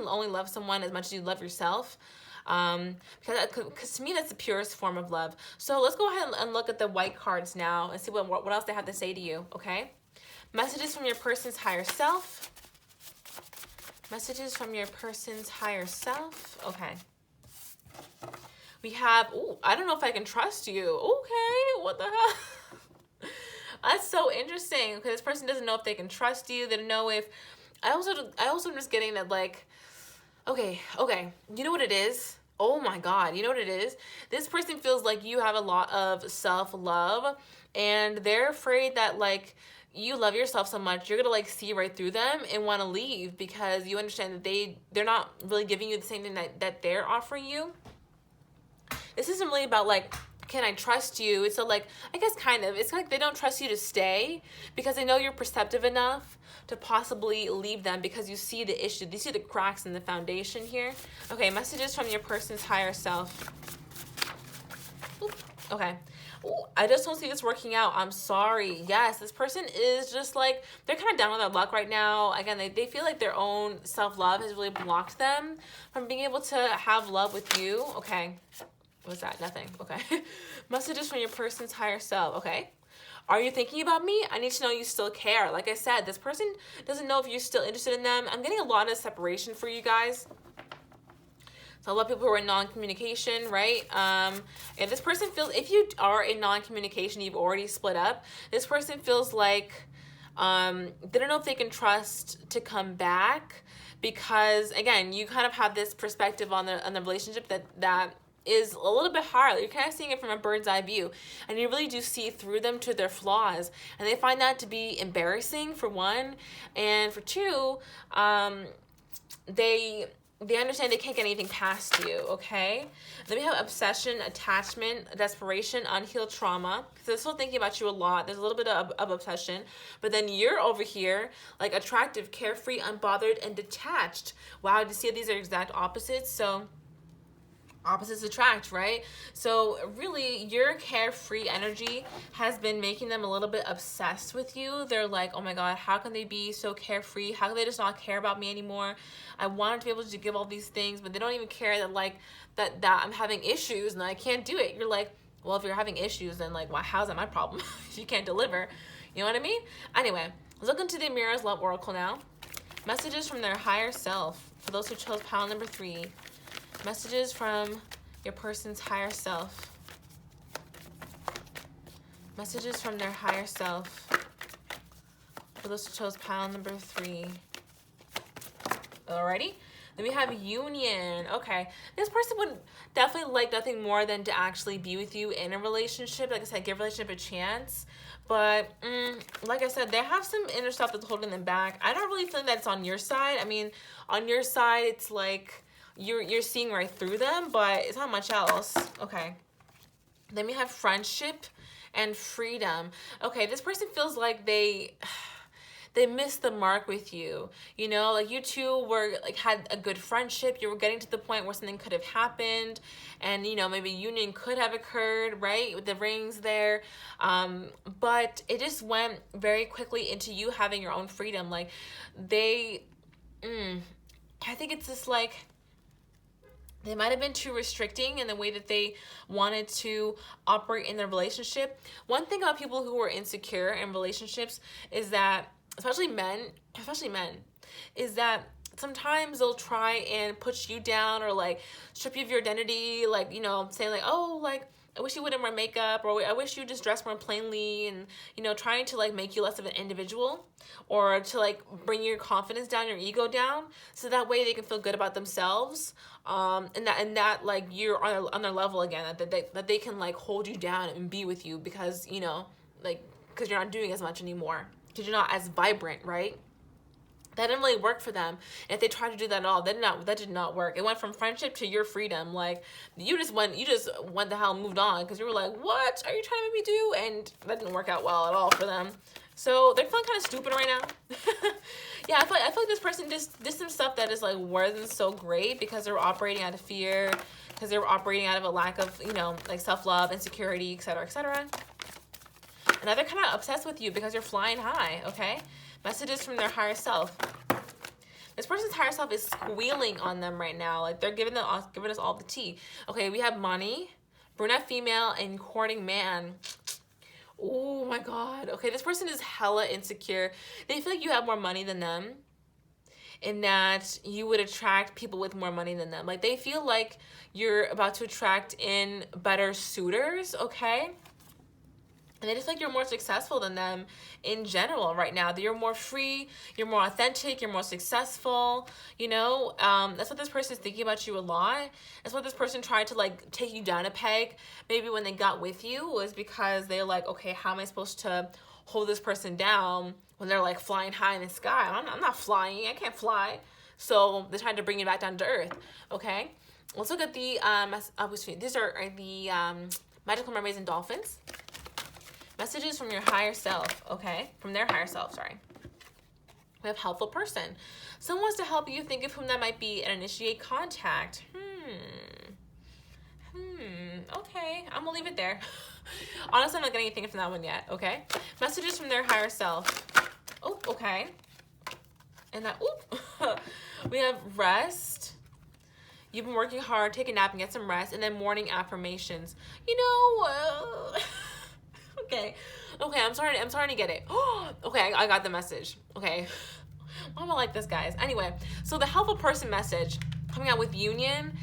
only love someone as much as you love yourself. Because to me that's the purest form of love. So let's go ahead and look at the white cards now and see what else they have to say to you. Okay, messages from your person's higher self. Messages from your person's higher self. Okay. We have, I don't know if I can trust you. Okay, what the hell? That's so interesting, because this person doesn't know if they can trust you. They don't know if, I also am just getting that like, okay, you know what it is? Oh my God, you know what it is? This person feels like you have a lot of self-love, and they're afraid that like, you love yourself so much, you're gonna like see right through them and want to leave, because you understand that they're not really giving you the same thing that they're offering you. This isn't really about like, can I trust you? It's like, I guess kind of. It's like they don't trust you to stay because they know you're perceptive enough to possibly leave them, because you see the issue. You see the cracks in the foundation here. Okay, messages from your person's higher self. Okay. I just don't see this working out. I'm sorry. Yes, this person is just like, they're kind of down with their luck right now. Again, they feel like their own self-love has really blocked them from being able to have love with you. Okay. What's that? Nothing. Okay. Messages from your person's higher self. Okay. Are you thinking about me? I need to know you still care. Like I said, this person doesn't know if you're still interested in them. I'm getting a lot of separation for you guys. So a lot of people who are in non-communication, right? If this person feels, if you are in non-communication, you've already split up, this person feels like they don't know if they can trust to come back, because again, you kind of have this perspective on the relationship that is a little bit hard. You're kind of seeing it from a bird's eye view, and you really do see through them to their flaws, and they find that to be embarrassing, for one, and for two, they understand they can't get anything past you, okay? Then we have obsession, attachment, desperation, unhealed trauma. So they're still thinking about you a lot. There's a little bit of obsession. But then you're over here, like attractive, carefree, unbothered, and detached. Wow, you see these are exact opposites? So opposites attract, right? So really your carefree energy has been making them a little bit obsessed with you. They're like, oh my God, how can they be so carefree? How can they just not care about me anymore? I wanted to be able to give all these things, but they don't even care that like that I'm having issues and I can't do it. You're like, well, if you're having issues, then like, well, how's that my problem if you can't deliver? You know what I mean? Anyway, let's look into the Mirror's Love Oracle now. Messages from their higher self. For those who chose pile number 3. Messages from your person's higher self. Messages from their higher self. For those who chose pile number 3. Alrighty. Then we have union. Okay. This person would definitely like nothing more than to actually be with you in a relationship. Like I said, give a relationship a chance. But like I said, they have some inner stuff that's holding them back. I don't really think that it's on your side. I mean, on your side, it's like you're seeing right through them, but it's not much else. Okay. Then we have friendship and freedom. Okay, this person feels like they missed the mark with you. You know, like you two were like had a good friendship. You were getting to the point where something could have happened, and you know maybe union could have occurred, right, with the rings there. But it just went very quickly into you having your own freedom. Like I think it's just like they might have been too restricting in the way that they wanted to operate in their relationship. One thing about people who are insecure in relationships is that, especially men, is that sometimes they'll try and put you down or like strip you of your identity, like, you know, saying like, oh, like, I wish you wouldn't wear makeup, or I wish you just dress more plainly, and, you know, trying to like make you less of an individual, or to like bring your confidence down, your ego down, so that way they can feel good about themselves, and that like you're on their level again, that they can like hold you down and be with you because, you know, like, because you're not doing as much anymore, because you're not as vibrant, right? That didn't really work for them. And if they tried to do that at all, that did not work. It went from friendship to your freedom. Like you just went the hell and moved on because you were like, what are you trying to make me do? And that didn't work out well at all for them. So they're feeling kind of stupid right now. Yeah, I feel like this person did some stuff that is like wasn't so great because they were operating out of fear, because they were operating out of a lack of, you know, like self-love, insecurity, etc., etc. And now they're kind of obsessed with you because you're flying high, okay? Messages from their higher self. This person's higher self is squealing on them right now. Like they're giving us all the tea. Okay, we have money, brunette female, and courting man. Oh my God. Okay, this person is hella insecure. They feel like you have more money than them, in that you would attract people with more money than them. Like they feel like you're about to attract in better suitors, okay? And they just feel like you're more successful than them in general right now. That you're more free, you're more authentic, you're more successful, you know? That's what this person is thinking about you a lot. That's what this person tried to like take you down a peg. Maybe when they got with you was because they're like, okay, how am I supposed to hold this person down when they're like flying high in the sky? I'm not flying, I can't fly. So they're trying to bring you back down to earth, okay? Let's look at the, these are the magical mermaids and dolphins. Messages from your higher self, okay? From their higher self, sorry. We have helpful person. Someone wants to help you. Think of whom that might be and initiate contact. Okay, I'm gonna leave it there. Honestly, I'm not getting anything from that one yet, okay? Messages from their higher self. Oh, okay. And that, we have rest. You've been working hard, take a nap and get some rest. And then morning affirmations. You know, okay, I'm starting to get it. Okay, I got the message. Okay, I'm gonna like this, guys. Anyway, so the helpful person message coming out with union,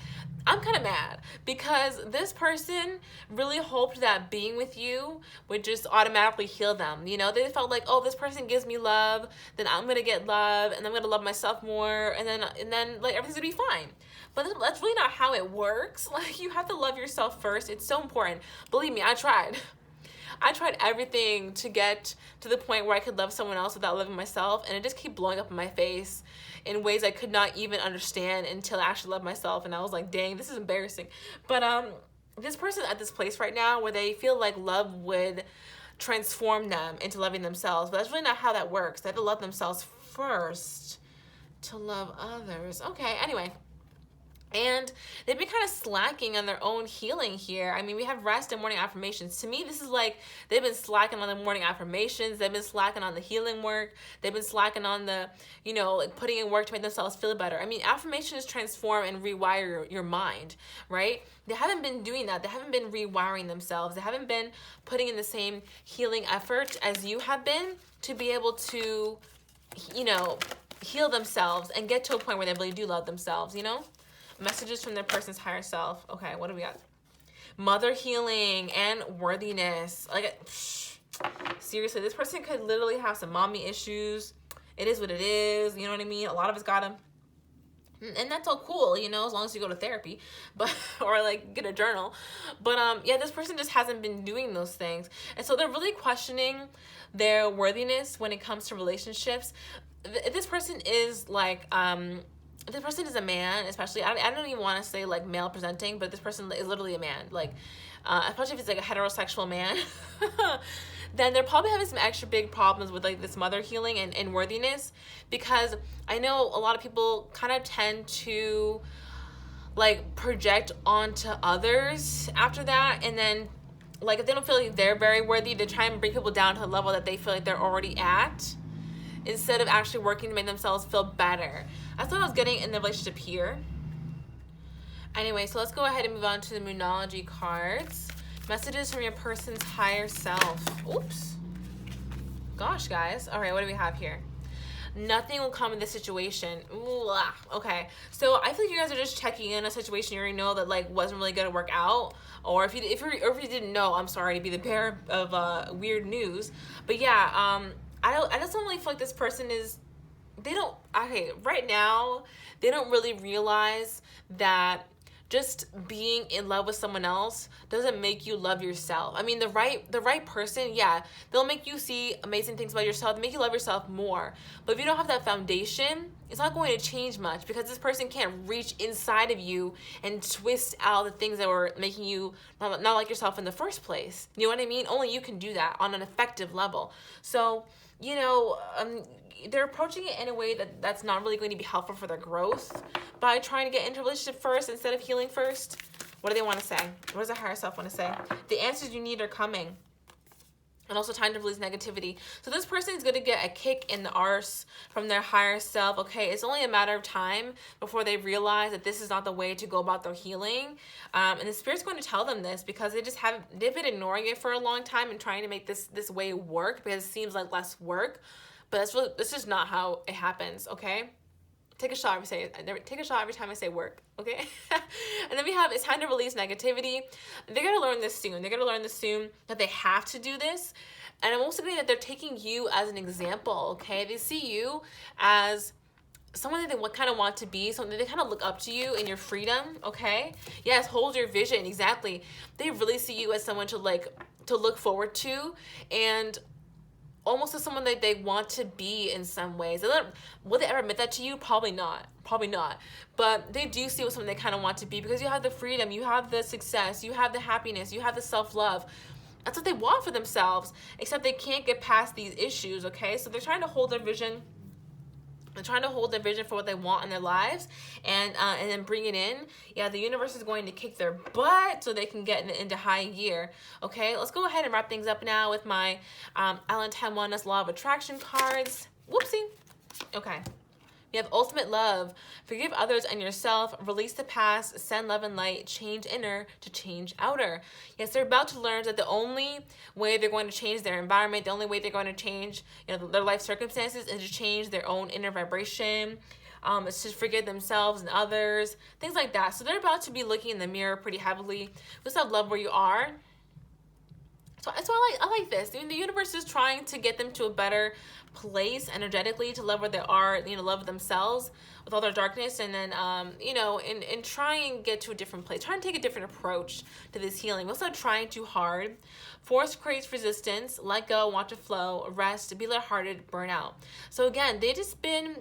I'm kind of mad because this person really hoped that being with you would just automatically heal them. You know, they felt like, oh, this person gives me love, then I'm gonna get love, and I'm gonna love myself more, and then like everything's gonna be fine. But that's really not how it works. Like you have to love yourself first. It's so important. Believe me, I tried. I tried everything to get to the point where I could love someone else without loving myself, and it just kept blowing up in my face in ways I could not even understand until I actually loved myself. And I was like, dang, this is embarrassing. But this person at this place right now where they feel like love would transform them into loving themselves, but that's really not how that works. They have to love themselves first to love others. Okay, anyway. And they've been kind of slacking on their own healing here. I mean, we have rest and morning affirmations. To me, this is like they've been slacking on the morning affirmations. They've been slacking on the healing work. They've been slacking on the, like putting in work to make themselves feel better. I mean, affirmations transform and rewire your mind, right? They haven't been doing that. They haven't been rewiring themselves. They haven't been putting in the same healing effort as you have been to be able to, heal themselves and get to a point where they really do love themselves, Messages from their person's higher self. Okay, what do we got? Mother healing and worthiness. Seriously, this person could literally have some mommy issues. It is what it is. You know what I mean? A lot of us got them. And that's all cool, as long as you go to therapy, or like get a journal. But this person just hasn't been doing those things. And so they're really questioning their worthiness when it comes to relationships. This person is like, this person is a man, especially, I don't even want to say like male presenting, but this person is literally a man, like, especially if it's like a heterosexual man, then they're probably having some extra big problems with like this mother healing and worthiness, because I know a lot of people kind of tend to like project onto others after that, and then like if they don't feel like they're very worthy, they try and bring people down to the level that they feel like they're already at, instead of actually working to make themselves feel better. That's what I was getting in the relationship here. Anyway, so let's go ahead and move on to the Moonology cards. Messages from your person's higher self. Oops. Gosh, guys. All right, what do we have here? Nothing will come in this situation. Ooh, okay. So I feel like you guys are just checking in a situation you already know that like wasn't really gonna work out. Or if you didn't know, I'm sorry to be the bearer of weird news. But yeah, I just don't really feel like this person is, right now, they don't really realize that just being in love with someone else doesn't make you love yourself. I mean, the right person, yeah, they'll make you see amazing things about yourself, they make you love yourself more. But if you don't have that foundation, it's not going to change much, because this person can't reach inside of you and twist out the things that were making you not like yourself in the first place. You know what I mean? Only you can do that on an effective level. So, they're approaching it in a way that's not really going to be helpful for their growth by trying to get into a relationship first instead of healing first. What do they want to say? What does the higher self want to say? The answers you need are coming. And also time to release negativity. So this person is going to get a kick in the arse from their higher self. Okay, it's only a matter of time before they realize that this is not the way to go about their healing. And the Spirit's going to tell them this because they've been ignoring it for a long time and trying to make this way work because it seems like less work. But this is not how it happens, okay? Take a shot every time I say work, okay? And then we have, it's time to release negativity. They're going to learn this soon. They're going to learn this soon that they have to do this. And I'm also saying that they're taking you as an example, okay? They see you as someone that they kind of want to be, something they kind of look up to you in your freedom, okay? Yes, hold your vision, exactly. They really see you as someone to look forward to, and almost as someone that they want to be in some ways. Will they ever admit that to you? Probably not. But they do see what something they kind of want to be, because you have the freedom, you have the success, you have the happiness, you have the self-love. That's what they want for themselves, except they can't get past these issues, okay? So they're trying to hold their vision. They're trying to hold their vision for what they want in their lives and then bring it in. Yeah, the universe is going to kick their butt so they can get into high gear. Okay, let's go ahead and wrap things up now with my Alan Time Oneness Law of Attraction cards. Whoopsie. Okay. We have ultimate love. Forgive others and yourself. Release the past. Send love and light. Change inner to change outer. Yes, they're about to learn that the only way they're going to change their environment, the only way they're going to change their life circumstances is to change their own inner vibration. It's to forgive themselves and others. Things like that. So they're about to be looking in the mirror pretty heavily. Just have love where you are. So I like this. I mean, the universe is trying to get them to a better place energetically, to love where they are, love themselves with all their darkness, and then and try and get to a different place. Try and take a different approach to this healing. Let's not trying too hard. Force creates resistance. Let go, want to flow, rest, be lighthearted, burn out. So again, they've been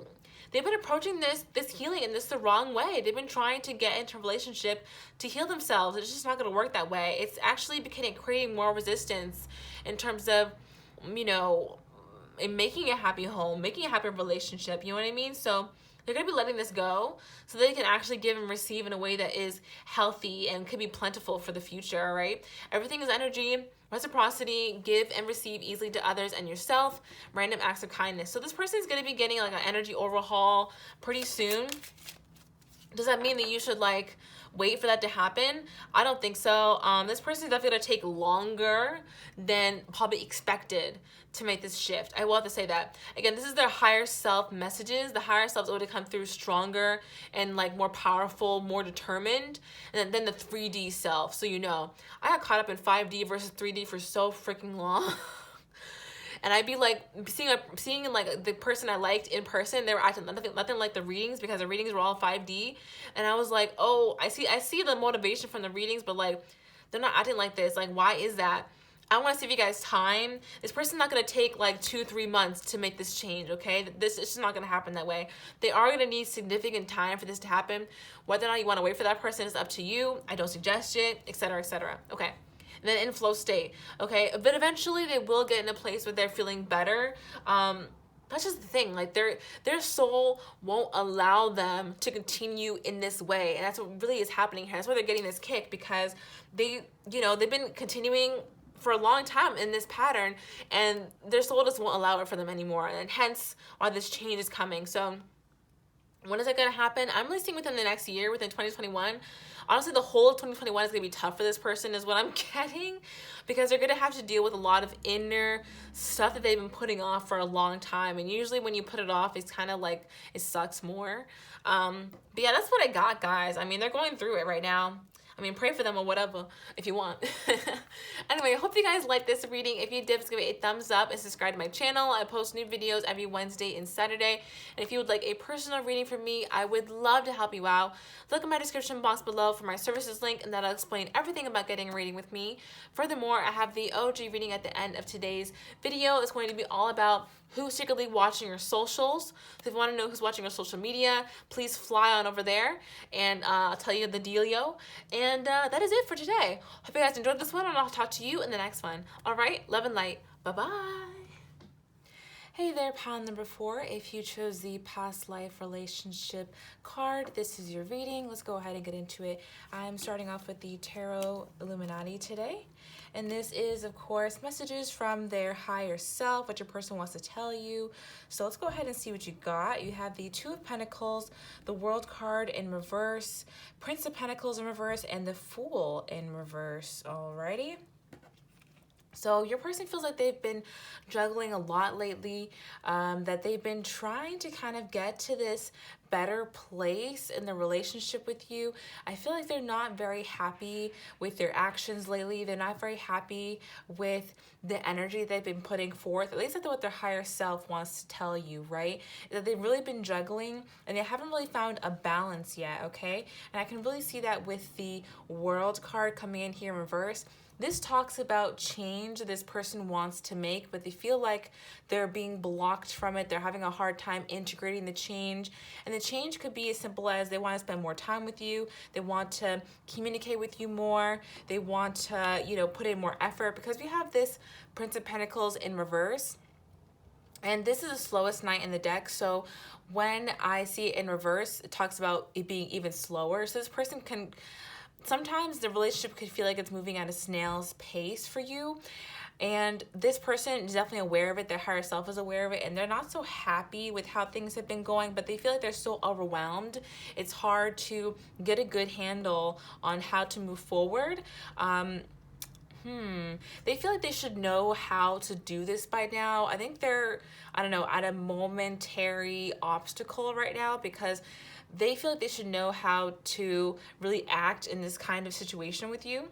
approaching this healing in the wrong way. They've been trying to get into a relationship to heal themselves. It's just not going to work that way. It's actually creating more resistance in terms of, in making a happy home, making a happy relationship. You know what I mean? So they're going to be letting this go so they can actually give and receive in a way that is healthy and could be plentiful for the future, all right? Everything is energy, reciprocity, give and receive easily to others and yourself, random acts of kindness. So this person is going to be getting like an energy overhaul pretty soon. Does that mean that you should wait for that to happen? I don't think so. This person is definitely going to take longer than probably expected to make this shift. I will have to say that. Again, this is their higher self messages. The higher selves already come through stronger and more powerful, more determined than the 3D self. So I got caught up in 5D versus 3D for so freaking long. And I'd be seeing the person I liked in person, they were acting nothing like the readings, because the readings were all 5D. And I was like, oh, I see the motivation from the readings, but they're not acting like this. Why is that? I want to save you guys time. This person's not going to take 2-3 months to make this change, okay? This is just not going to happen that way. They are going to need significant time for this to happen. Whether or not you want to wait for that person is up to you. I don't suggest it, etc., etc. Okay. And then in flow state, okay? But eventually they will get in a place where they're feeling better. That's just the thing. Their soul won't allow them to continue in this way. And that's what really is happening here. That's why they're getting this kick, because they've been continuing for a long time in this pattern, and their soul just won't allow it for them anymore. And hence why this change is coming. So when is it going to happen? I'm really seeing within the next year, within 2021. Honestly, the whole of 2021 is going to be tough for this person is what I'm getting, because they're going to have to deal with a lot of inner stuff that they've been putting off for a long time. And usually when you put it off, it's kind of it sucks more. But yeah, that's what I got, guys. I mean, they're going through it right now. I mean, pray for them or whatever if you want. Anyway, I hope you guys like this reading. If you did, just give it a thumbs up and subscribe to my channel. I post new videos every Wednesday and Saturday. And if you would like a personal reading from me, I would love to help you out. Look in my description box below for my services link, and that'll explain everything about getting a reading with me. Furthermore, I have the OG reading at the end of today's video. It's going to be all about who's secretly watching your socials. So if you want to know who's watching your social media, please fly on over there, and I'll tell you the dealio. And that is it for today. Hope you guys enjoyed this one, and I'll talk to you in the next one. All right, love and light. Bye-bye. Hey there, pile number 4. If you chose the past life relationship card, this is your reading. Let's go ahead and get into it. I'm starting off with the Tarot Illuminati today. And this is, of course, messages from their higher self, what your person wants to tell you. So let's go ahead and see what you got. You have the Two of Pentacles, the World card in reverse, Prince of Pentacles in reverse, and the Fool in reverse. Alrighty. So your person feels like they've been juggling a lot lately, that they've been trying to kind of get to this better place in the relationship with you. I feel like they're not very happy with their actions lately. They're not very happy with the energy they've been putting forth. At least that's what their higher self wants to tell you, right? That they've really been juggling and they haven't really found a balance yet, okay? And I can really see that with the World card coming in here in reverse. This talks about change this person wants to make, but they feel like they're being blocked from it. They're having a hard time integrating the change. And the change could be as simple as they want to spend more time with you. They want to communicate with you more. They want to, put in more effort, because we have this Prince of Pentacles in reverse. And this is the slowest knight in the deck. So when I see it in reverse, it talks about it being even slower. So this person can... Sometimes the relationship could feel like it's moving at a snail's pace for you. And this person is definitely aware of it. Their higher self is aware of it. And they're not so happy with how things have been going, but they feel like they're so overwhelmed. It's hard to get a good handle on how to move forward. They feel like they should know how to do this by now. I think they're, at a momentary obstacle right now, because they feel like they should know how to really act in this kind of situation with you.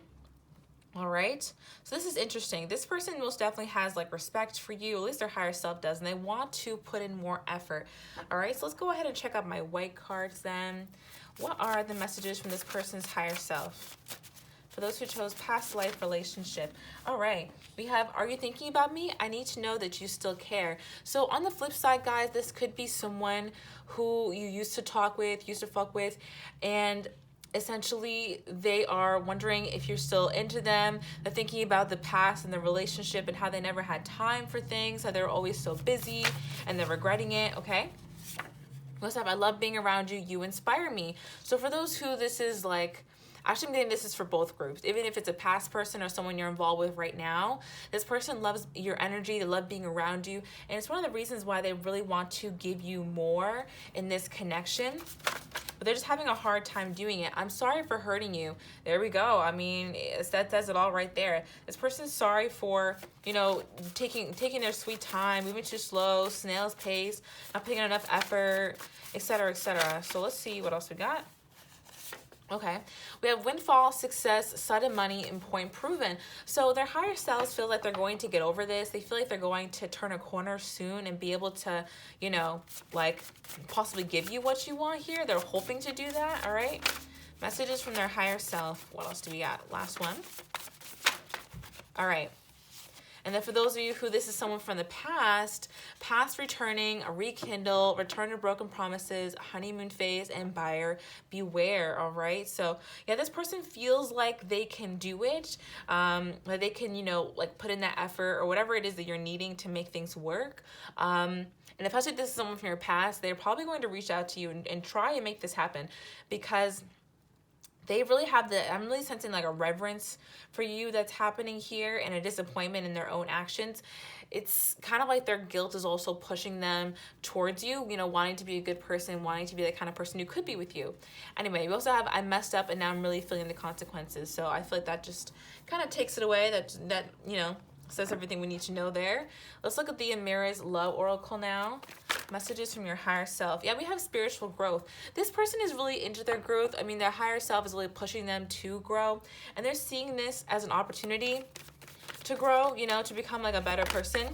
All right. So this is interesting. This person most definitely has like respect for you, at least their higher self does, and they want to put in more effort. All right. So let's go ahead and check out my white cards then. What are the messages from this person's higher self? For those who chose past life relationship. All right, we have, are you thinking about me? I need to know that you still care. So on the flip side, guys, this could be someone who you used to talk with, used to fuck with, and essentially they are wondering if you're still into them. They're thinking about the past and the relationship and how they never had time for things, how they're always so busy and they're regretting it, okay? What's up? I love being around you. You inspire me. So for those who this is like, actually, I'm getting this is for both groups. Even if it's a past person or someone you're involved with right now, this person loves your energy. They love being around you. And it's one of the reasons why they really want to give you more in this connection. But they're just having a hard time doing it. I'm sorry for hurting you. There we go. I mean, that says it all right there. This person's sorry for, you know, taking their sweet time, moving too slow, snail's pace, not putting in enough effort, etc., etc. So let's see what else we got. Okay, we have windfall, success, sudden money, and point proven. So their higher selves feel like they're going to get over this. They feel like they're going to turn a corner soon and be able to, you know, like possibly give you what you want here. They're hoping to do that, all right? Messages from their higher self. What else do we got? Last one. All right. And then for those of you who this is someone from the past returning, a rekindle, return to broken promises, honeymoon phase, and buyer beware, all right? So yeah, this person feels like they can do it, like they can, you know, like put in that effort or whatever it is that you're needing to make things work. And especially if this is someone from your past, they're probably going to reach out to you and try and make this happen because they really have I'm really sensing like a reverence for you that's happening here and a disappointment in their own actions. It's kind of like their guilt is also pushing them towards you, you know, wanting to be a good person, wanting to be the kind of person who could be with you. Anyway, we also have, I messed up and now I'm really feeling the consequences. So I feel like that just kind of takes it away. That you know, says everything we need to know there. Let's look at the Amira's Love Oracle now. Messages from your higher self. Yeah, we have spiritual growth. This person is really into their growth. I mean, their higher self is really pushing them to grow. And they're seeing this as an opportunity to grow, you know, to become like a better person.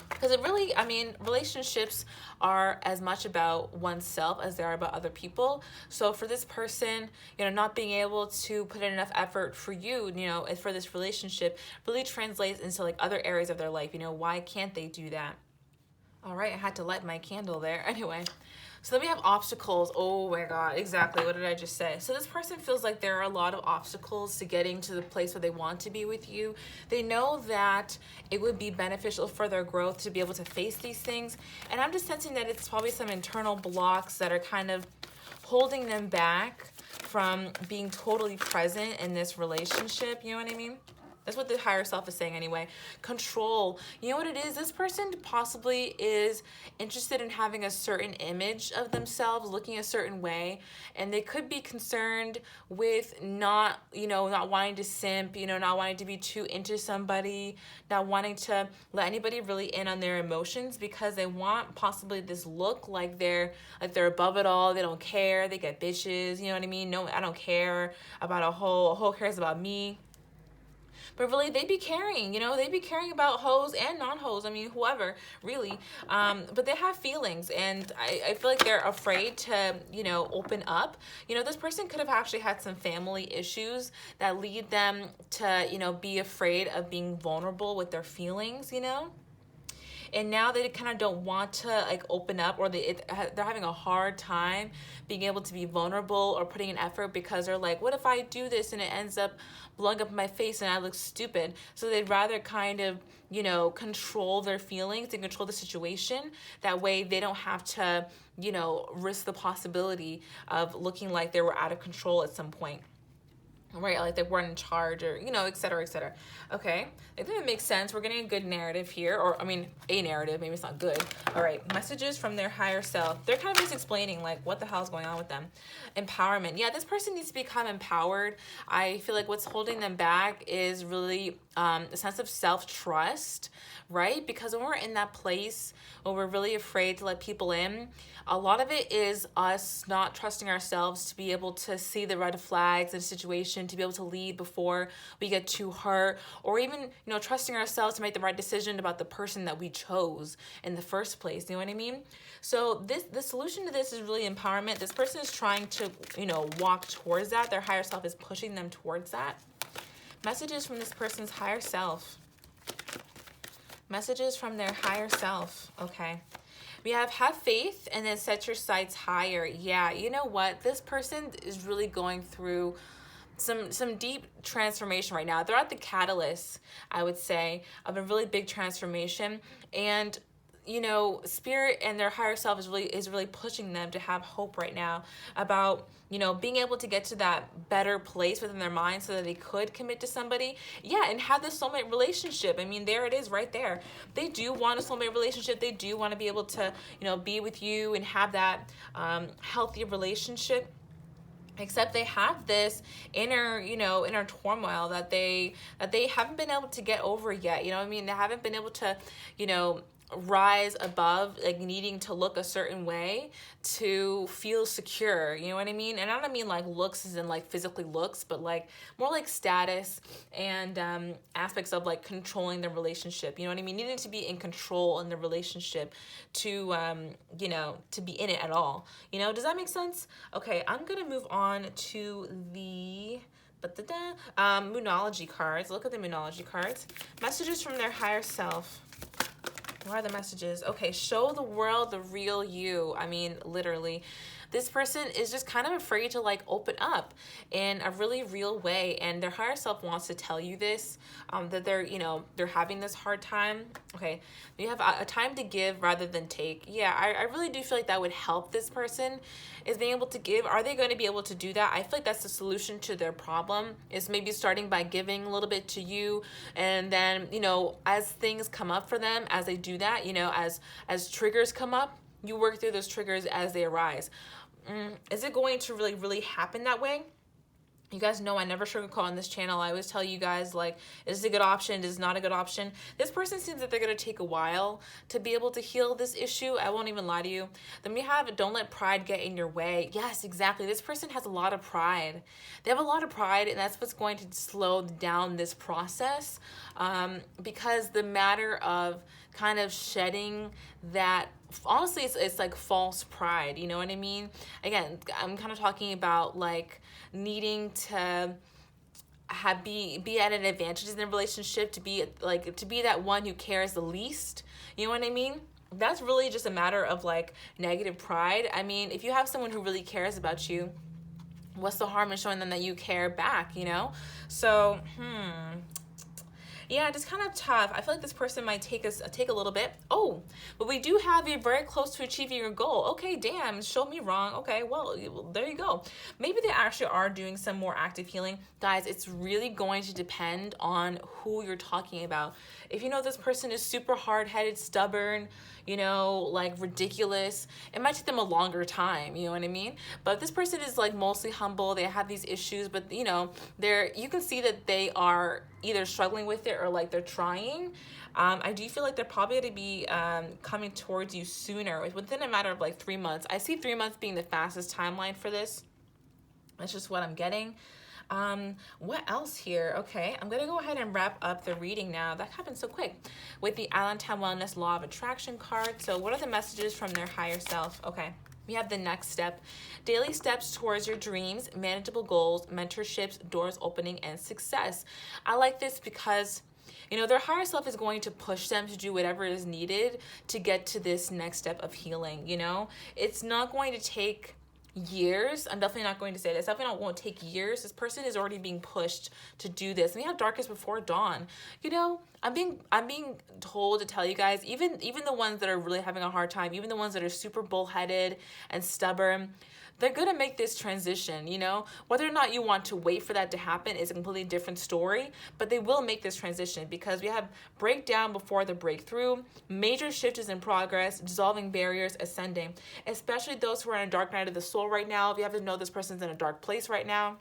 Because it really, I mean, relationships are as much about oneself as they are about other people. So for this person, you know, not being able to put in enough effort for you, you know, and for this relationship really translates into like other areas of their life. You know, why can't they do that? All right, I had to light my candle there. Anyway, so then we have obstacles. Oh my God, exactly. What did I just say? So this person feels like there are a lot of obstacles to getting to the place where they want to be with you. They know that it would be beneficial for their growth to be able to face these things. And I'm just sensing that it's probably some internal blocks that are kind of holding them back from being totally present in this relationship. You know what I mean? That's what the higher self is saying anyway. Control. You know what it is? This person possibly is interested in having a certain image of themselves, looking a certain way, and they could be concerned with not, you know, not wanting to simp, you know, not wanting to be too into somebody, not wanting to let anybody really in on their emotions because they want possibly this look like they're above it all. They don't care. They get bitches. You know what I mean? No, I don't care about a whole cares about me. But really, they be caring, you know, they be caring about hoes and non-hoes. I mean, whoever, really. But they have feelings, and I feel like they're afraid to, you know, open up. You know, this person could have actually had some family issues that lead them to, you know, be afraid of being vulnerable with their feelings, you know. And now they kind of don't want to like open up, or they're having a hard time being able to be vulnerable or putting an effort because they're like, what if I do this and it ends up blowing up in my face and I look stupid? So they'd rather kind of, you know, control their feelings and control the situation. That way they don't have to, you know, risk the possibility of looking like they were out of control at some point. Right, like they weren't in charge, or, you know, et cetera, et cetera. Okay, I think it makes sense. We're getting a good narrative here, or I mean, a narrative. Maybe it's not good. All right, messages from their higher self. They're kind of just explaining like what the hell's going on with them. Empowerment. Yeah, this person needs to become empowered. I feel like what's holding them back is really a sense of self-trust, right? Because when we're in that place where we're really afraid to let people in, a lot of it is us not trusting ourselves to be able to see the red flags in a situation intuition to be able to lead before we get too hurt, or even, you know, trusting ourselves to make the right decision about the person that we chose in the first place. You know what I mean? So the solution to this is really empowerment. This person is trying to, you know, walk towards that. Their higher self is pushing them towards that. Messages from this person's higher self. Messages from their higher self. Okay. We have faith and then set your sights higher. Yeah, you know what? This person is really going through some deep transformation right now. They're at the catalyst, I would say, of a really big transformation. And you know, spirit and their higher self is really pushing them to have hope right now about, you know, being able to get to that better place within their mind so that they could commit to somebody. Yeah, and have this soulmate relationship. I mean, there it is right there. They do want a soulmate relationship. They do want to be able to, you know, be with you and have that healthy relationship. Except they have this inner turmoil that they haven't been able to get over yet. You know what I mean? They haven't been able to, you know, rise above like needing to look a certain way to feel secure. You know what I mean? And I don't mean like looks as in like physically looks, but like more like status and aspects of like controlling the relationship. You know what I mean? Needing to be in control in the relationship to you know, to be in it at all. You know, does that make sense? Okay, I'm gonna move on to the Moonology cards. Look at the Moonology cards. Messages from their higher self. What are the messages? Okay, show the world the real you. I mean, literally. This person is just kind of afraid to like open up in a really real way, and their higher self wants to tell you this, that they're, you know, they're having this hard time. Okay, you have a time to give rather than take. Yeah, I really do feel like that would help this person, is being able to give. Are they going to be able to do that? I feel like that's the solution to their problem, is maybe starting by giving a little bit to you, and then, you know, as things come up for them, as they do that, you know, as triggers come up, you work through those triggers as they arise. Is it going to really happen that way? You guys know I never sugarcoat on this channel. I always tell you guys, like, is it a good option? Is it not a good option? This person seems that they're going to take a while to be able to heal this issue. I won't even lie to you. Then we have don't let pride get in your way. Yes, exactly. This person has a lot of pride. They have a lot of pride, and that's what's going to slow down this process, because the matter of kind of shedding that, honestly, it's like false pride. You know what I mean? Again, I'm kind of talking about like needing to be at an advantage in the relationship, to be that one who cares the least. You know what I mean? That's really just a matter of like negative pride. I mean, if you have someone who really cares about you, what's the harm in showing them that you care back, you know? So, yeah, it's kind of tough. I feel like this person might take a little bit. Oh, but we do have you very close to achieving your goal. Okay, damn, show me wrong. Okay, well, there you go. Maybe they actually are doing some more active healing. Guys, it's really going to depend on who you're talking about. If you know this person is super hard-headed, stubborn, you know, like ridiculous, it might take them a longer time, you know what I mean? But if this person is like mostly humble, they have these issues, but you know, you can see that they are either struggling with it or like they're trying. I do feel like they're probably going to be coming towards you sooner, within a matter of like 3 months. I see 3 months being the fastest timeline for this. That's just what I'm getting. What else here? Okay, I'm gonna go ahead and wrap up the reading now. That happened so quick. With the Allentown Wellness Law of Attraction card. So what are the messages from their higher self? Okay, we have the next step. Daily steps towards your dreams, manageable goals, mentorships, doors opening, and success. I like this because, you know, their higher self is going to push them to do whatever is needed to get to this next step of healing, you know? It's not going to take years. I'm definitely not going to say this. Definitely won't take years. This person is already being pushed to do this. And we have darkest before dawn. You know, I'm being told to tell you guys, even the ones that are really having a hard time, even the ones that are super bullheaded and stubborn, they're going to make this transition, you know? Whether or not you want to wait for that to happen is a completely different story, but they will make this transition because we have breakdown before the breakthrough, major shift is in progress, dissolving barriers, ascending, especially those who are in a dark night of the soul right now. If you have to know this person's in a dark place right now,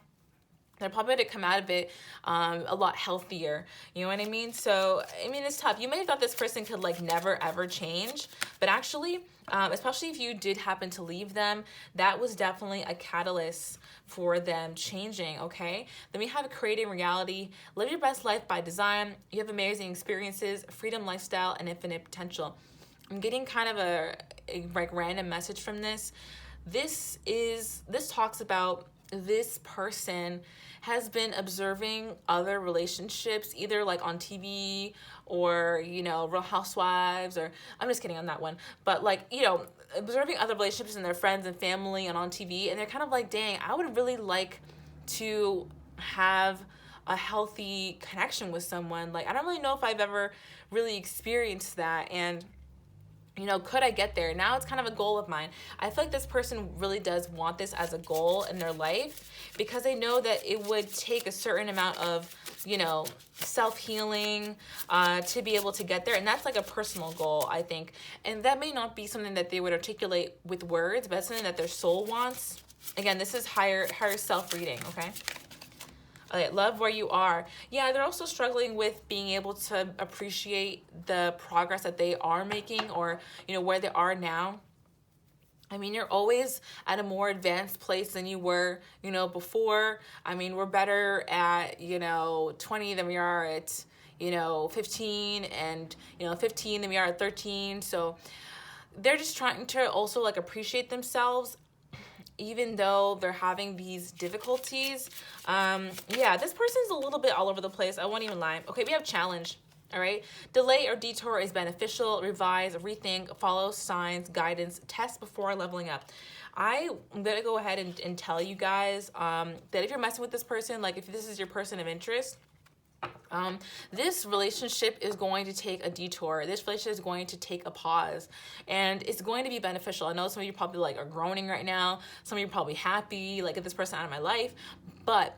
they're probably going to come out of it a lot healthier. You know what I mean? So, I mean, it's tough. You may have thought this person could like never ever change, but actually, especially if you did happen to leave them, that was definitely a catalyst for them changing, okay? Then we have creating reality. Live your best life by design. You have amazing experiences, freedom, lifestyle, and infinite potential. I'm getting kind of a like random message from this. This talks about this person has been observing other relationships, either like on TV or, you know, Real Housewives, or I'm just kidding on that one, but like, you know, observing other relationships and their friends and family and on TV, and they're kind of like, dang, I would really like to have a healthy connection with someone. Like, I don't really know if I've ever really experienced that, and you know, could I get there? Now it's kind of a goal of mine. I feel like this person really does want this as a goal in their life, because they know that it would take a certain amount of, you know, self-healing to be able to get there. And that's like a personal goal, I think. And that may not be something that they would articulate with words, but it's something that their soul wants. Again, this is higher self reading, okay? Okay, love where you are. Yeah, they're also struggling with being able to appreciate the progress that they are making, or, you know, where they are now. I mean, you're always at a more advanced place than you were, you know, before. I mean, we're better at, you know, 20 than we are at, you know, 15, and, you know, 15 than we are at 13. So they're just trying to also like appreciate themselves, even though they're having these difficulties. Yeah, this person's a little bit all over the place. I won't even lie. Okay, we have challenge. All right. Delay or detour is beneficial. Revise, rethink, follow signs, guidance, test before leveling up. I'm going to go ahead and tell you guys that if you're messing with this person, like if this is your person of interest, this relationship is going to take a detour. This relationship is going to take a pause, and it's going to be beneficial. I know some of you probably like are groaning right now. Some of you are probably happy, like, get this person out of my life. But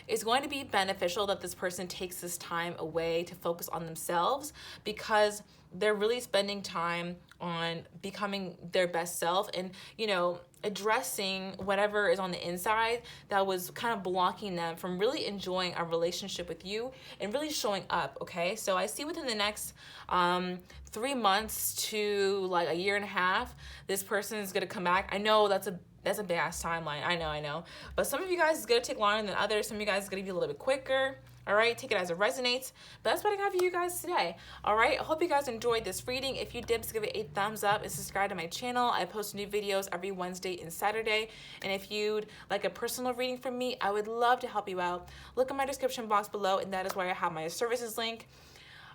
it's going to be beneficial that this person takes this time away to focus on themselves, because they're really spending time on becoming their best self and, you know, addressing whatever is on the inside that was kind of blocking them from really enjoying a relationship with you and really showing up, okay? So I see within the next 3 months to like a year and a half, this person is going to come back. I know that's a big ass timeline. I know. But some of you guys is going to take longer than others. Some of you guys is going to be a little bit quicker. All right, take it as it resonates. But that's what I have for you guys today. All right, I hope you guys enjoyed this reading. If you did, give it a thumbs up and subscribe to my channel. I post new videos every Wednesday and Saturday. And if you'd like a personal reading from me, I would love to help you out. Look in my description box below, and that is where I have my services link.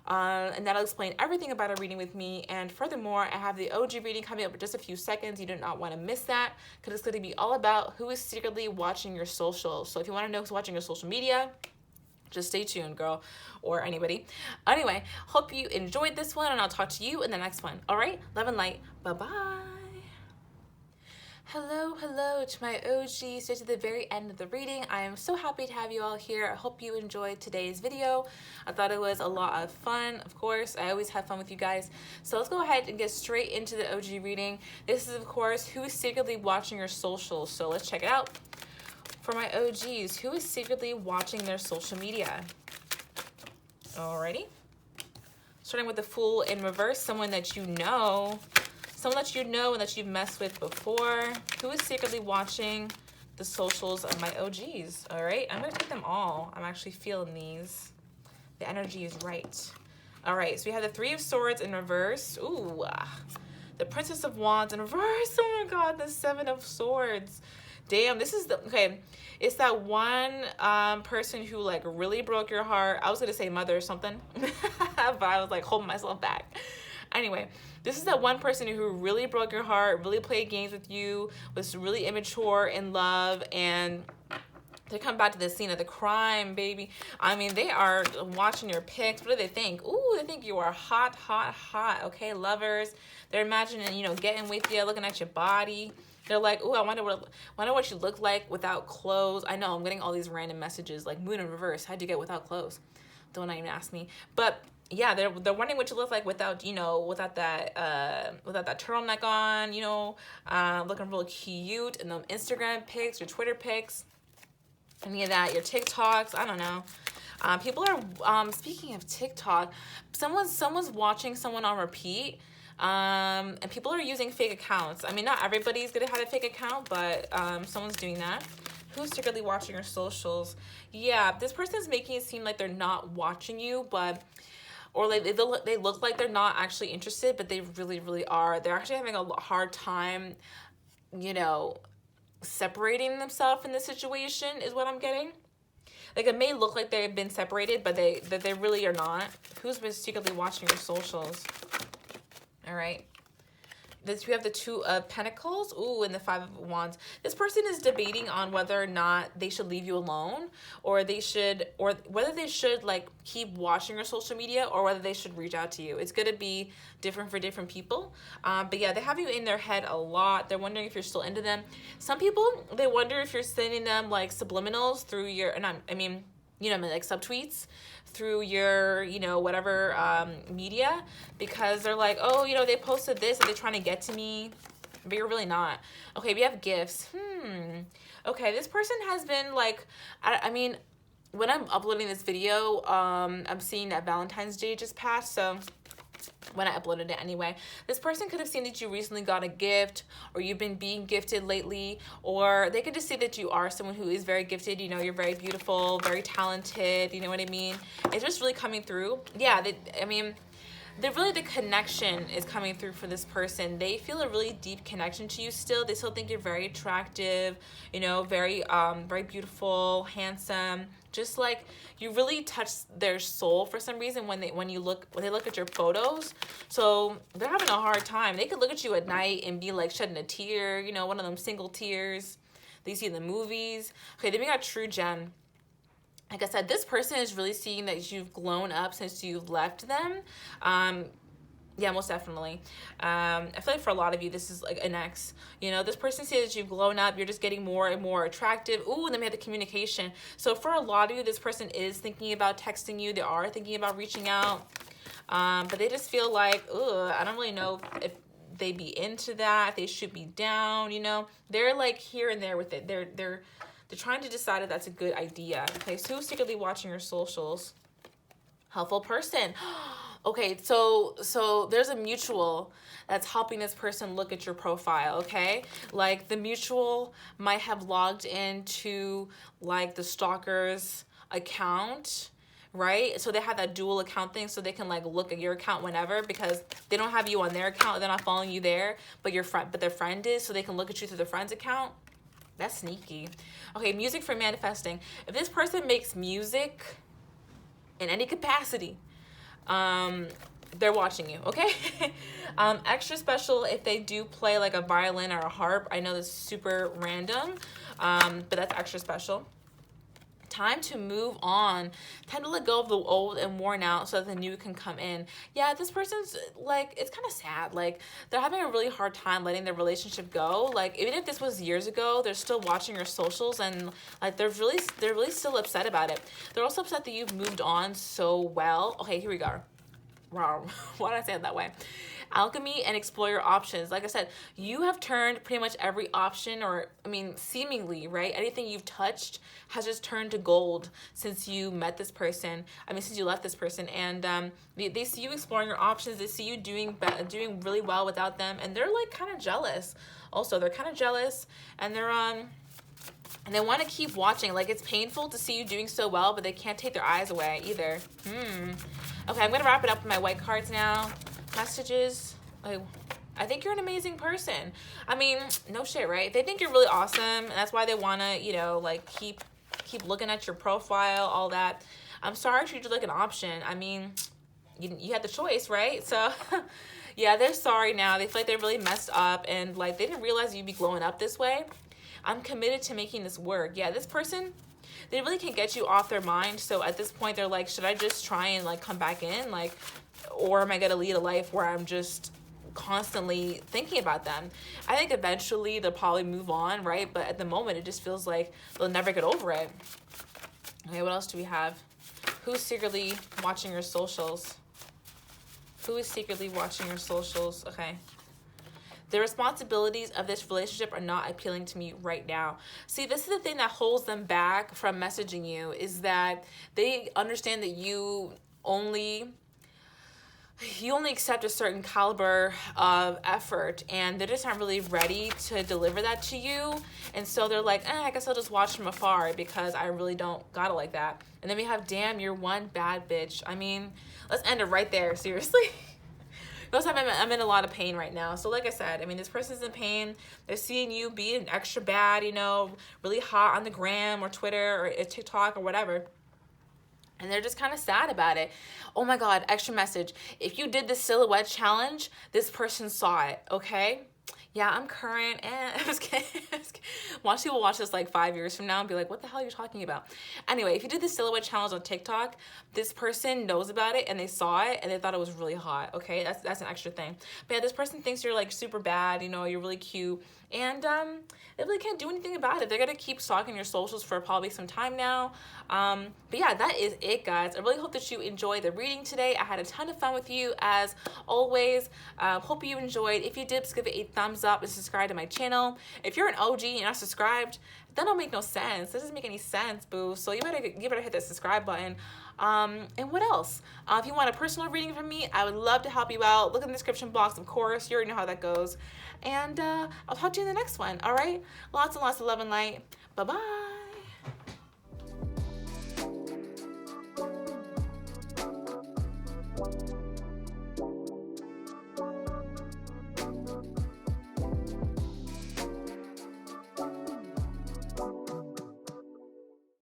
And that'll explain everything about a reading with me. And furthermore, I have the OG reading coming up in just a few seconds. You do not want to miss that, because it's going to be all about who is secretly watching your socials. So if you want to know who's watching your social media, just stay tuned, girl, or anybody. Anyway, hope you enjoyed this one, and I'll talk to you in the next one. All right, love and light. Bye-bye. Hello to my OG. Stay to the very end of the reading. I am so happy to have you all here. I hope you enjoyed today's video. I thought it was a lot of fun. Of course, I always have fun with you guys. So let's go ahead and get straight into the OG reading. This is, of course, who is secretly watching your socials. So let's check it out. For my OGs, who is secretly watching their social media? Alrighty. Starting with the Fool in reverse, someone that you know. Someone that you know and that you've messed with before. Who is secretly watching the socials of my OGs? All right, I'm going to take them all. I'm actually feeling these. The energy is right. All right, so we have the Three of Swords in reverse. Ooh, the Princess of Wands in reverse. Oh my God, the Seven of Swords. Damn, this is the, okay, it's that one person who like really broke your heart. I was going to say mother or something, but I was like holding myself back. Anyway, this is that one person who really broke your heart, really played games with you, was really immature in love, and they come back to the scene of the crime, baby. I mean, they are watching your pics. What do they think? Ooh, they think you are hot, okay, lovers. They're imagining, you know, getting with you, looking at your body. They're like, oh, I wonder what you look like without clothes. I know, I'm getting all these random messages like Moon in reverse. How'd you get without clothes? Don't even ask me. But yeah, they're wondering what you look like without, you know, without that turtleneck on, you know, looking real cute, and them Instagram pics or Twitter pics. Any of that, your TikToks, I don't know. People are, speaking of TikTok, someone's watching someone on repeat, and people are using fake accounts. I mean, not everybody's gonna have a fake account, but someone's doing that. Who's secretly watching your socials? Yeah, this person's making it seem like they're not watching you, but, or like they look like they're not actually interested, but they really, really are. They're actually having a hard time, you know, separating themselves from the situation is what I'm getting. Like, it may look like they've been separated, but they really are not. Who's been secretly watching your socials? All right. We have the Two of Pentacles, ooh, and the Five of Wands. This person is debating on whether or not they should leave you alone, or whether they should like keep watching your social media, or whether they should reach out to you. It's gonna be different for different people. But yeah, they have you in their head a lot. They're wondering if you're still into them. Some people, they wonder if you're sending them like subliminals through your, and I mean, you know, like subtweets through your, you know, whatever media, because they're like, oh, you know, they posted this and they're trying to get to me, but you're really not. Okay, we have gifts. Okay, this person has been like, I mean, when I'm uploading this video, I'm seeing that Valentine's Day just passed, so when I uploaded it anyway. This person could have seen that you recently got a gift, or you've been being gifted lately, or they could just say that you are someone who is very gifted. You know, you're very beautiful, very talented, you know what I mean? It's just really coming through. Yeah, I mean, the connection is coming through for this person. They feel a really deep connection to you still. They still think you're very attractive, you know, very beautiful, handsome. Just like you really touch their soul for some reason when they look at your photos. So they're having a hard time. They could look at you at night and be like shedding a tear, you know, one of them single tears they see in the movies. Okay, then we got True Gem. Like I said, this person is really seeing that you've grown up since you've left them. Yeah, most definitely. I feel like for a lot of you, this is like an ex. You know, this person sees that you've grown up. You're just getting more and more attractive. Ooh, and then we have the communication. So for a lot of you, this person is thinking about texting you. They are thinking about reaching out. But they just feel like, ugh, I don't really know if they be into that, if they shoot me down, you know. They're like here and there with it. They're trying to decide if that's a good idea. Okay, so who's secretly watching your socials? Helpful person. Okay, so there's a mutual that's helping this person look at your profile, okay? Like the mutual might have logged into like the stalker's account, right? So they have that dual account thing, so they can like look at your account whenever, because they don't have you on their account, they're not following you there, but their friend is, so they can look at you through the friend's account. That's sneaky. Okay, music for manifesting. If this person makes music in any capacity, they're watching you, okay? Extra special if they do play like a violin or a harp. I know this is super random, but that's extra special. Time to move on. Time to let go of the old and worn out so that the new can come in. Yeah, this person's like, it's kind of sad. Like they're having a really hard time letting their relationship go. Like even if this was years ago, they're still watching your socials and like they're really still upset about it. They're also upset that you've moved on so well. Okay, here we go. Wow, why did I say it that way? Alchemy and explore your options. Like I said, you have turned pretty much every option, or I mean, seemingly, right? Anything you've touched has just turned to gold since you met this person. I mean, since you left this person, and they see you exploring your options. They see you doing really well without them, and they're like kind of jealous. Also, they're kind of jealous, and they're and they want to keep watching. Like it's painful to see you doing so well, but they can't take their eyes away either. Okay, I'm gonna wrap it up with my white cards now. Messages. I think you're an amazing person. I mean, no shit, right? They think you're really awesome, and that's why they wanna, you know, like keep looking at your profile, all that. I'm sorry I treated you like an option. I mean, you had the choice, right? So yeah, they're sorry now. They feel like they really messed up, and like they didn't realize you'd be glowing up this way. I'm committed to making this work. Yeah, this person, they really can't get you off their mind. So at this point, they're like, should I just try and like come back in? Like, or am I going to lead a life where I'm just constantly thinking about them? I think eventually they'll probably move on, right? But at the moment, it just feels like they'll never get over it. Okay, what else do we have? Who's secretly watching your socials? Who is secretly watching your socials? Okay. The responsibilities of this relationship are not appealing to me right now. See, this is the thing that holds them back from messaging you, is that they understand that only you only accept a certain caliber of effort, and they just aren't really ready to deliver that to you. And so they're like, I guess I'll just watch from afar because I really don't got it like that. And then we have, damn, you're one bad bitch. I mean, let's end it right there, seriously. Also, I'm in a lot of pain right now. So like I said, I mean, this person's in pain. They're seeing you being extra bad, you know, really hot on the gram or Twitter or TikTok or whatever. And they're just kind of sad about it. Oh my God, extra message. If you did the silhouette challenge, this person saw it, okay? Yeah, I'm current, and I was kidding. Watch people watch this like 5 years from now and be like, what the hell are you talking about? Anyway, if you did the silhouette challenge on TikTok, this person knows about it and they saw it and they thought it was really hot, okay? That's an extra thing. But yeah, this person thinks you're like super bad, you know, you're really cute, and they really can't do anything about it. They're gonna keep stalking your socials for probably some time now. But yeah, that is it, guys. I really hope that you enjoyed the reading today. I had a ton of fun with you as always. Hope you enjoyed. If you did, just give it a thumbs up and subscribe to my channel. If you're an OG and you're not subscribed, that don't make no sense. That doesn't make any sense, boo. So you better hit that subscribe button. And what else? If you want a personal reading from me, I would love to help you out. Look in the description box, of course. You already know how that goes. And I'll talk to you in the next one. All right? Lots and lots of love and light. Bye-bye.